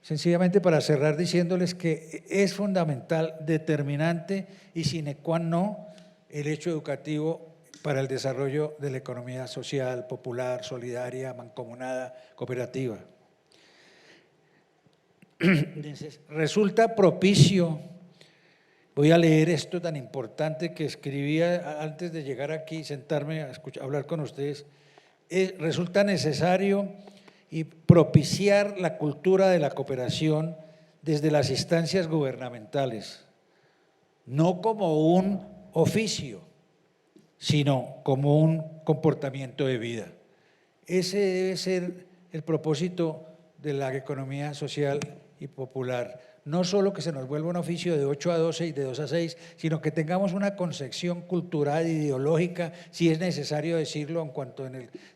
Speaker 2: Sencillamente para cerrar diciéndoles que es fundamental, determinante y sine qua non el hecho educativo para el desarrollo de la economía social, popular, solidaria, mancomunada, cooperativa. Resulta propicio, voy a leer esto tan importante que escribía antes de llegar aquí y sentarme a hablar con ustedes, resulta necesario y propiciar la cultura de la cooperación desde las instancias gubernamentales, no como un oficio, sino como un comportamiento de vida. Ese debe ser el propósito de la economía social y popular. No solo que se nos vuelva un oficio de 8 a 12 y de 2 a 6, sino que tengamos una concepción cultural e ideológica, si es necesario decirlo, en cuanto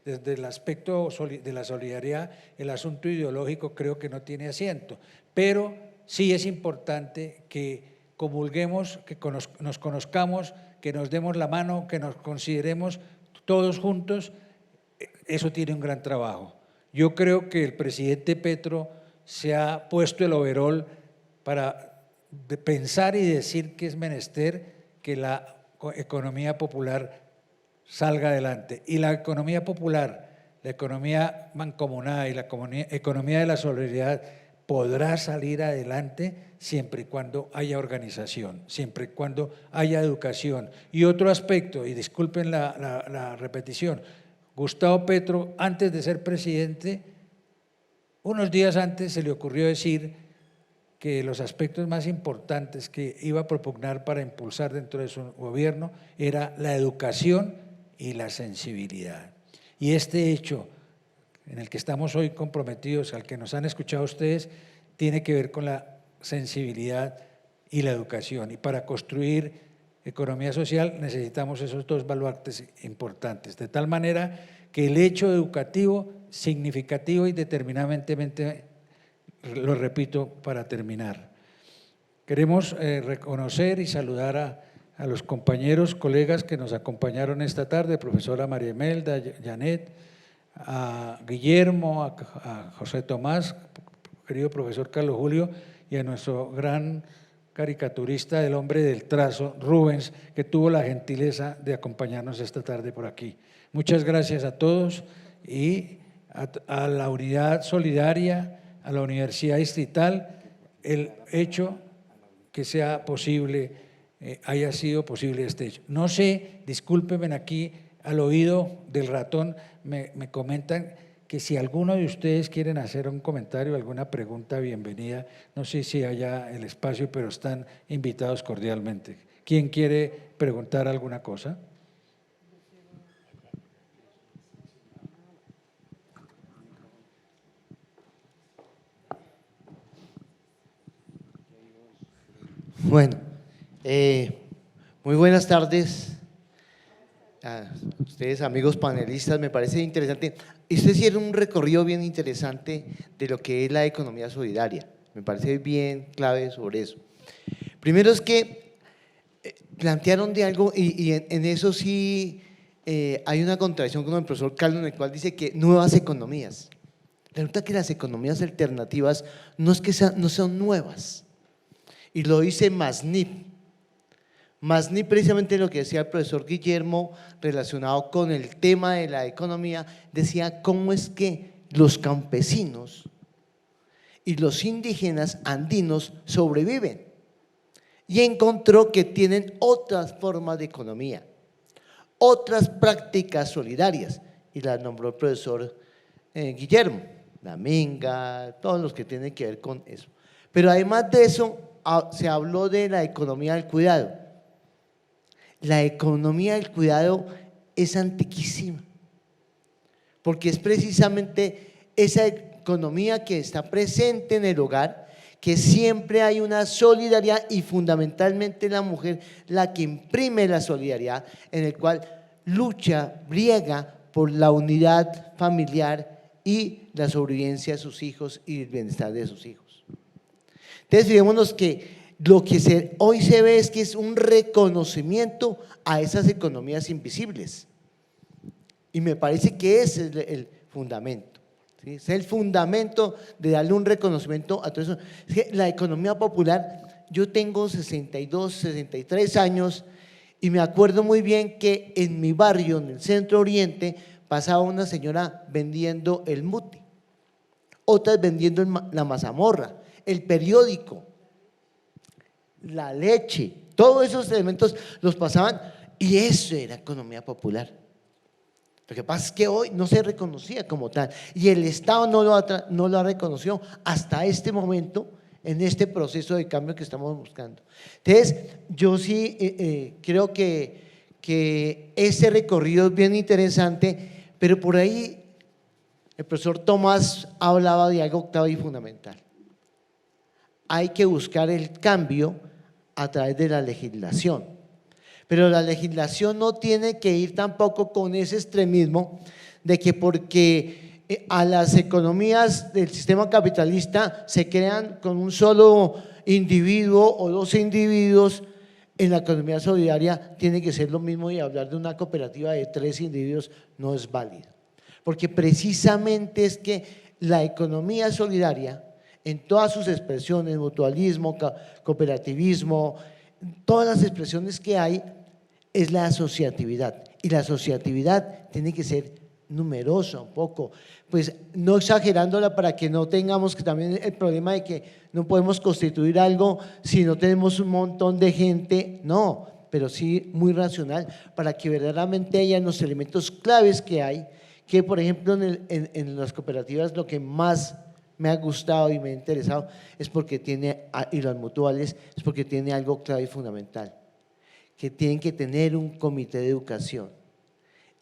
Speaker 2: desde el aspecto de la solidaridad, el asunto ideológico creo que no tiene asiento. Pero sí es importante que comulguemos, que nos conozcamos, que nos demos la mano, que nos consideremos todos juntos. Eso tiene un gran trabajo. Yo creo que el presidente Petro se ha puesto el overol para pensar y decir que es menester que la economía popular salga adelante. Y la economía popular, la economía mancomunada y la economía de la solidaridad podrá salir adelante siempre y cuando haya organización, siempre y cuando haya educación. Y otro aspecto, y disculpen la repetición, Gustavo Petro, antes de ser presidente, unos días antes se le ocurrió decir que los aspectos más importantes que iba a propugnar para impulsar dentro de su gobierno era la educación y la sensibilidad. Y este hecho en el que estamos hoy comprometidos, al que nos han escuchado ustedes, tiene que ver con la sensibilidad y la educación. Y para construir economía social necesitamos esos dos baluartes importantes, de tal manera que el hecho educativo, significativo y determinantemente, lo repito para terminar, queremos reconocer y saludar a los compañeros, colegas que nos acompañaron esta tarde, profesora María Imelda, Janet, a Guillermo, a José Tomás, querido profesor Carlos Julio, y a nuestro gran caricaturista, el hombre del trazo, Rubens, que tuvo la gentileza de acompañarnos esta tarde por aquí. Muchas gracias a todos y a la Unidad Solidaria, a la Universidad Distrital, el hecho que sea posible, haya sido posible este hecho. No sé, discúlpenme, aquí al oído del ratón me comentan que si alguno de ustedes quieren hacer un comentario, alguna pregunta, bienvenida. No sé si haya el espacio, pero están invitados cordialmente. ¿Quién quiere preguntar alguna cosa?
Speaker 11: Bueno, muy buenas tardes a ustedes, amigos panelistas. Me parece interesante. Ustedes hicieron un recorrido bien interesante de lo que es la economía solidaria. Me parece bien clave sobre eso. Primero es que plantearon de algo y en eso sí hay una contradicción con el profesor Carlos, en el cual dice que nuevas economías. Resulta que las economías alternativas no es que no son nuevas. Y lo dice Masnip. Masnip, precisamente lo que decía el profesor Guillermo relacionado con el tema de la economía, decía cómo es que los campesinos y los indígenas andinos sobreviven y encontró que tienen otras formas de economía, otras prácticas solidarias y las nombró el profesor Guillermo, la minga, todos los que tienen que ver con eso. Pero además de eso se habló de la economía del cuidado. La economía del cuidado es antiquísima, porque es precisamente esa economía que está presente en el hogar, que siempre hay una solidaridad y fundamentalmente la mujer la que imprime la solidaridad, en el cual lucha, briega por la unidad familiar y la sobrevivencia de sus hijos y el bienestar de sus hijos. Entonces, fijémonos que lo que hoy se ve es que es un reconocimiento a esas economías invisibles y me parece que ese es el fundamento, ¿sí? Es el fundamento de darle un reconocimiento a todo eso. Es que la economía popular, yo tengo 62, 63 años y me acuerdo muy bien que en mi barrio, en el Centro Oriente, pasaba una señora vendiendo el muti, otras vendiendo la mazamorra, el periódico, la leche, todos esos elementos los pasaban y eso era economía popular. Lo que pasa es que hoy no se reconocía como tal y el Estado no lo ha reconocido hasta este momento en este proceso de cambio que estamos buscando. Entonces, yo sí creo que ese recorrido es bien interesante, pero por ahí el profesor Tomás hablaba de algo octavo y fundamental. Hay que buscar el cambio a través de la legislación, pero la legislación no tiene que ir tampoco con ese extremismo de que porque a las economías del sistema capitalista se crean con un solo individuo o dos individuos, en la economía solidaria tiene que ser lo mismo y hablar de una cooperativa de 3 individuos no es válido, porque precisamente es que la economía solidaria en todas sus expresiones, mutualismo, cooperativismo, todas las expresiones que hay, es la asociatividad. Y la asociatividad tiene que ser numerosa un poco, pues no exagerándola para que no tengamos que también el problema de que no podemos constituir algo si no tenemos un montón de gente, no, pero sí muy racional para que verdaderamente hayan los elementos claves que hay, que por ejemplo en las cooperativas lo que más me ha gustado y me ha interesado es porque tiene, y las mutuales, es porque tiene algo clave y fundamental, que tienen que tener un comité de educación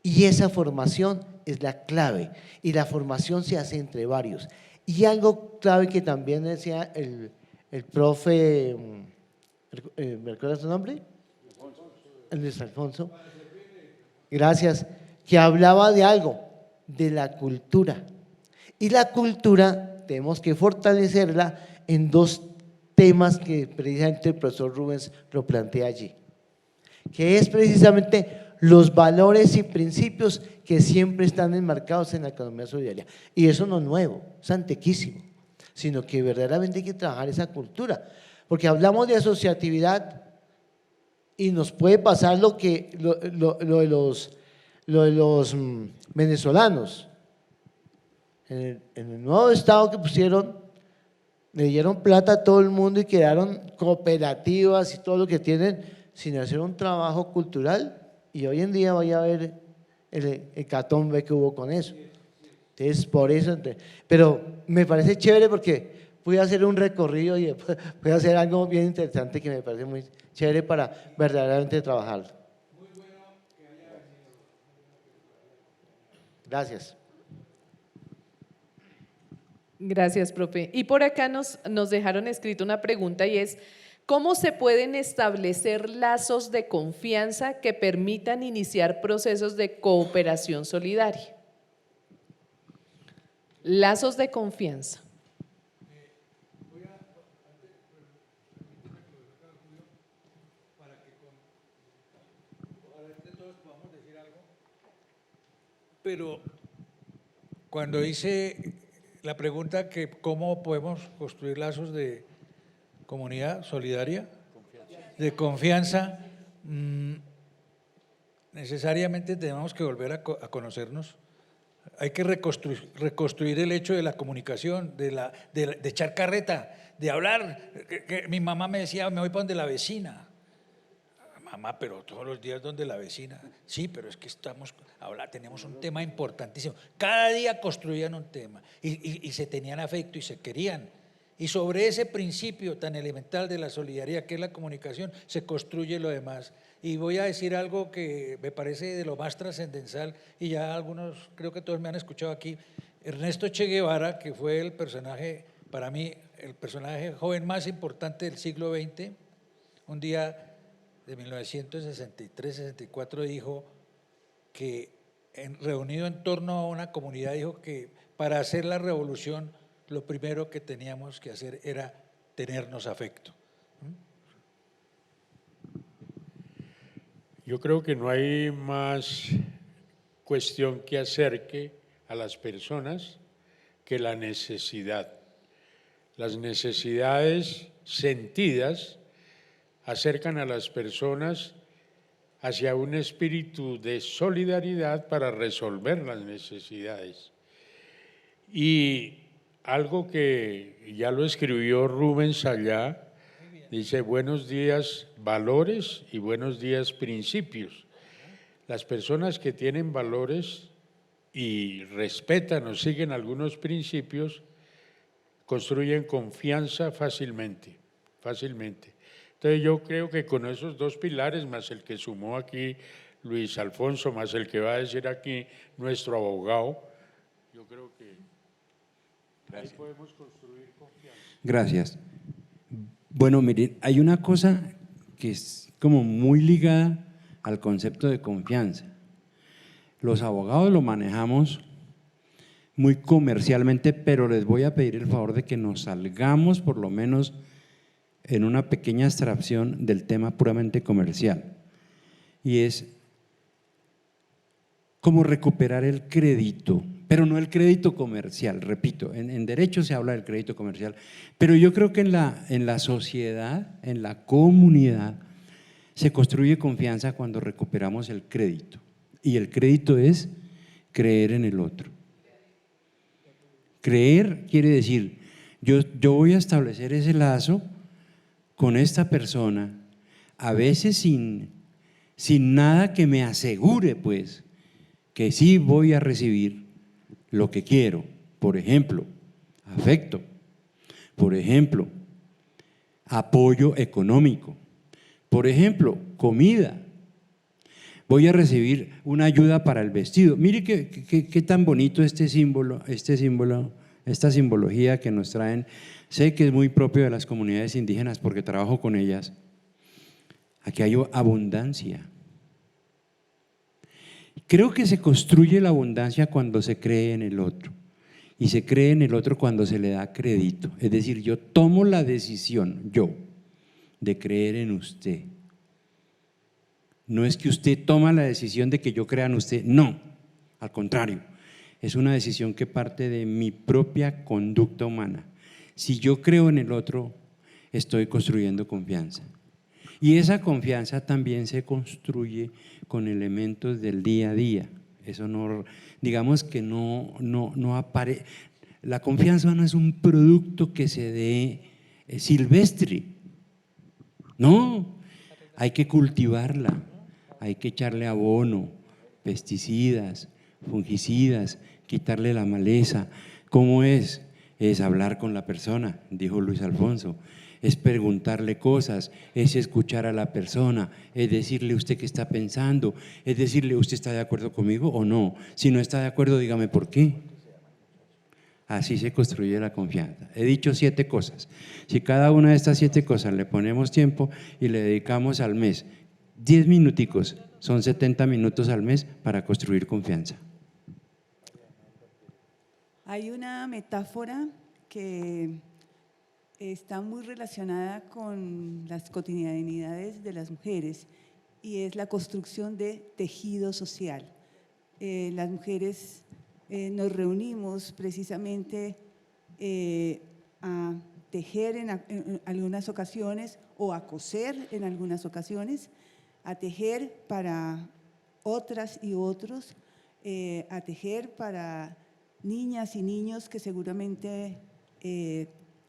Speaker 11: y esa formación es la clave y la formación se hace entre varios. Y algo clave que también decía el profe, ¿me recuerdas su nombre? Luis Alfonso. Gracias, que hablaba de algo, de la cultura. Y la cultura tenemos que fortalecerla en 2 temas que precisamente el profesor Rubens lo plantea allí. que es precisamente los valores y principios que siempre están enmarcados en la economía solidaria. Y eso no es nuevo, es antiquísimo, sino que verdaderamente hay que trabajar esa cultura, porque hablamos de asociatividad y nos puede pasar lo de los venezolanos. En el nuevo estado que pusieron, le dieron plata a todo el mundo y quedaron cooperativas y todo lo que tienen sin hacer un trabajo cultural, y hoy en día vaya a ver el hecatombe que hubo con eso. Entonces, por eso, pero me parece chévere porque voy a hacer un recorrido y voy a hacer algo bien interesante que me parece muy chévere para verdaderamente trabajarlo. Gracias.
Speaker 1: Gracias, profe. Y por acá nos dejaron escrito una pregunta y es, ¿cómo se pueden establecer lazos de confianza que permitan iniciar procesos de cooperación solidaria? Lazos de confianza.
Speaker 2: Pero cuando hice la pregunta que cómo podemos construir lazos de comunidad solidaria, de confianza, necesariamente tenemos que volver a conocernos. Hay que reconstruir el hecho de la comunicación, de echar carreta, de hablar. Que mi mamá me decía, me voy para donde la vecina. Mamá, pero todos los días donde la vecina. Sí, pero es que tenemos un tema importantísimo. Cada día construían un tema y se tenían afecto y se querían. Y sobre ese principio tan elemental de la solidaridad, que es la comunicación, se construye lo demás. Y voy a decir algo que me parece de lo más trascendental, y ya algunos, creo que todos me han escuchado aquí. Ernesto Che Guevara, que fue el personaje, para mí, el personaje joven más importante del siglo XX, un día de 1963-64 dijo que, reunido en torno a una comunidad, dijo que para hacer la revolución lo primero que teníamos que hacer era tenernos afecto.
Speaker 7: Yo creo que no hay más cuestión que acerque a las personas que la necesidad. Las necesidades sentidas acercan a las personas hacia un espíritu de solidaridad para resolver las necesidades. Y algo que ya lo escribió Rubens allá, dice: buenos días valores y buenos días principios. Las personas que tienen valores y respetan o siguen algunos principios construyen confianza fácilmente. Entonces yo creo que con esos dos pilares, más el que sumó aquí Luis Alfonso, más el que va a decir aquí nuestro abogado, yo creo que ahí podemos construir confianza.
Speaker 3: Gracias. Bueno, miren, hay una cosa que es como muy ligada al concepto de confianza. Los abogados lo manejamos muy comercialmente, pero les voy a pedir el favor de que nos salgamos por lo menos en una pequeña abstracción del tema puramente comercial, y es cómo recuperar el crédito, pero no el crédito comercial. Repito, en derecho se habla del crédito comercial, pero yo creo que en la sociedad, en la comunidad, se construye confianza cuando recuperamos el crédito, y el crédito es creer en el otro. Creer quiere decir, yo voy a establecer ese lazo con esta persona, a veces sin nada que me asegure pues que sí voy a recibir lo que quiero. Por ejemplo, afecto, por ejemplo, apoyo económico, por ejemplo, comida. Voy a recibir una ayuda para el vestido. Mire qué tan bonito esta simbología que nos traen. Sé que es muy propio de las comunidades indígenas porque trabajo con ellas. Aquí hay abundancia. Creo que se construye la abundancia cuando se cree en el otro, y se cree en el otro cuando se le da crédito. Es decir, yo tomo la decisión, de creer en usted, No es que usted toma la decisión de que yo crea en usted, no, al contrario, es una decisión que parte de mi propia conducta humana. Si yo creo en el otro, estoy construyendo confianza. Y esa confianza también se construye con elementos del día a día. Eso no, digamos que no aparece. La confianza no es un producto que se dé silvestre. No, hay que cultivarla, hay que echarle abono, pesticidas, fungicidas, quitarle la maleza. ¿Cómo es? Es hablar con la persona, dijo Luis Alfonso. Es preguntarle cosas, es escuchar a la persona, es decirle usted qué está pensando, es decirle usted está de acuerdo conmigo o no. Si no está de acuerdo, dígame por qué. Así se construye la confianza. He dicho 7 cosas. Si cada una de estas 7 cosas le ponemos tiempo y le dedicamos al mes 10 minuticos, son 70 minutos al mes para construir confianza.
Speaker 4: Hay una metáfora que está muy relacionada con las cotidianidades de las mujeres y es la construcción de tejido social. Las mujeres nos reunimos precisamente a tejer en algunas ocasiones o a coser en algunas ocasiones, a tejer para otras y otros, a tejer para niñas y niños que seguramente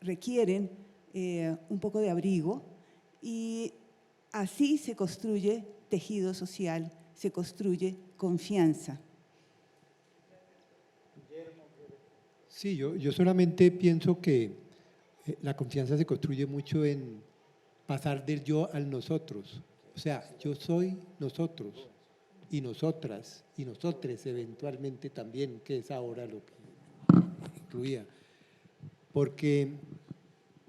Speaker 4: requieren un poco de abrigo, y así se construye tejido social, se construye confianza.
Speaker 8: Sí, yo solamente pienso que la confianza se construye mucho en pasar del yo al nosotros. O sea, yo soy nosotros y nosotras y nosotres eventualmente también, que es ahora lo que incluía. Porque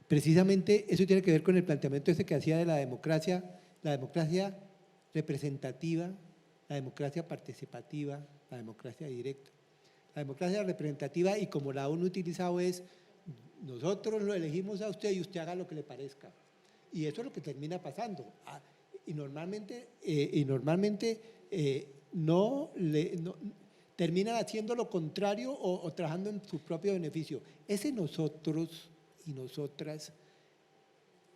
Speaker 8: precisamente eso tiene que ver con el planteamiento ese que hacía de la democracia representativa, la democracia participativa, la democracia directa. La democracia representativa, y como la han utilizado, es nosotros lo elegimos a usted y usted haga lo que le parezca. Y eso es lo que termina pasando. Y normalmente terminan haciendo lo contrario o trabajando en su propio beneficio. Ese nosotros y nosotras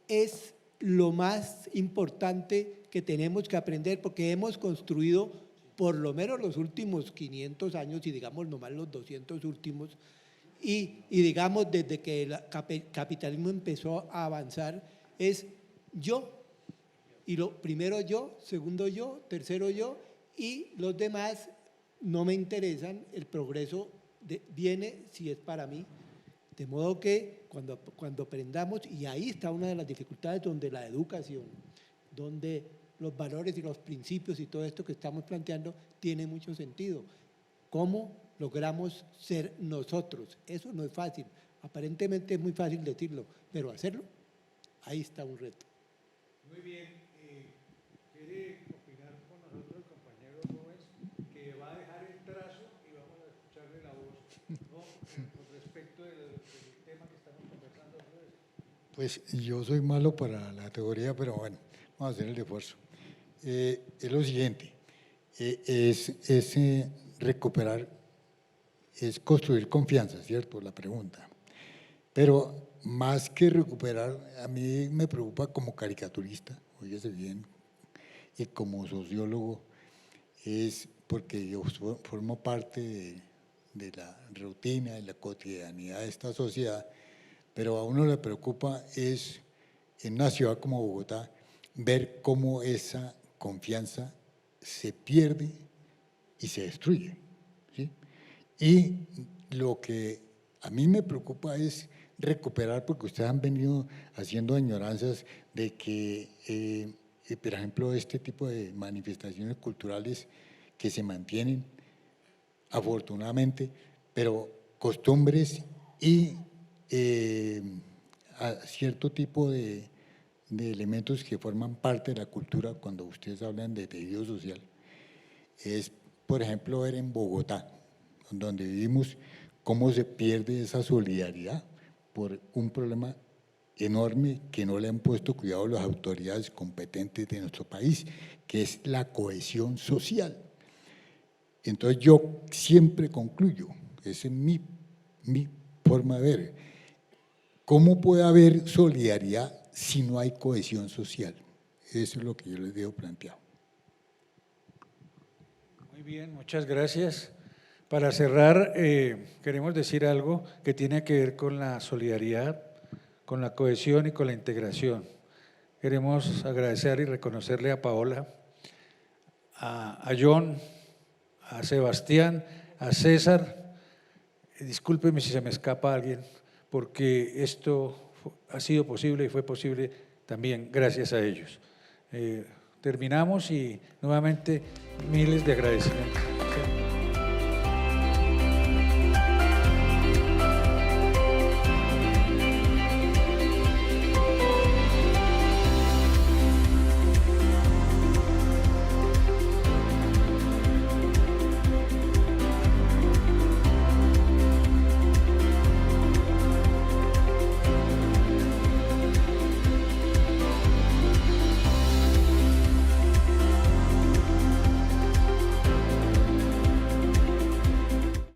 Speaker 8: es lo más importante que tenemos que aprender, porque hemos construido por lo menos los últimos 500 años y digamos nomás los 200 últimos, y digamos desde que el capitalismo empezó a avanzar, es yo, y lo primero yo, segundo yo, tercero yo, y los demás no me interesan, el progreso viene si es para mí. De modo que cuando aprendamos, y ahí está una de las dificultades donde la educación, donde los valores y los principios y todo esto que estamos planteando tiene mucho sentido. ¿Cómo logramos ser nosotros? Eso no es fácil, aparentemente es muy fácil decirlo, pero hacerlo, ahí está un reto.
Speaker 2: Muy bien, ¿quiere opinar con nosotros el compañero Gómez, que va a dejar el trazo y vamos a escucharle la voz, ¿no? Con respecto del tema que estamos conversando?
Speaker 6: Pues yo soy malo para la teoría, pero bueno, vamos a hacer el esfuerzo. Es lo siguiente, es recuperar, es construir confianza, ¿cierto? La pregunta. Pero más que recuperar, a mí me preocupa como caricaturista, óyese bien, y como sociólogo, es porque yo formo parte de la rutina, de la cotidianidad de esta sociedad, pero a uno le preocupa es, en una ciudad como Bogotá, ver cómo esa confianza se pierde y se destruye, ¿sí? Y lo que a mí me preocupa es recuperar, porque ustedes han venido haciendo añoranzas de que, por ejemplo, este tipo de manifestaciones culturales que se mantienen, afortunadamente, pero costumbres y a cierto tipo de elementos que forman parte de la cultura, cuando ustedes hablan de tejido social, es, por ejemplo, ver en Bogotá, donde vivimos, cómo se pierde esa solidaridad por un problema enorme que no le han puesto cuidado las autoridades competentes de nuestro país, que es la cohesión social. Entonces yo siempre concluyo, esa es mi forma de ver, ¿cómo puede haber solidaridad si no hay cohesión social? Eso es lo que yo les dejo planteado.
Speaker 2: Muy bien, muchas gracias. Para cerrar, queremos decir algo que tiene que ver con la solidaridad, con la cohesión y con la integración. Queremos agradecer y reconocerle a Paola, a John, a Sebastián, a César. Discúlpeme si se me escapa alguien, porque esto ha sido posible y fue posible también gracias a ellos. Terminamos y nuevamente miles de agradecimientos.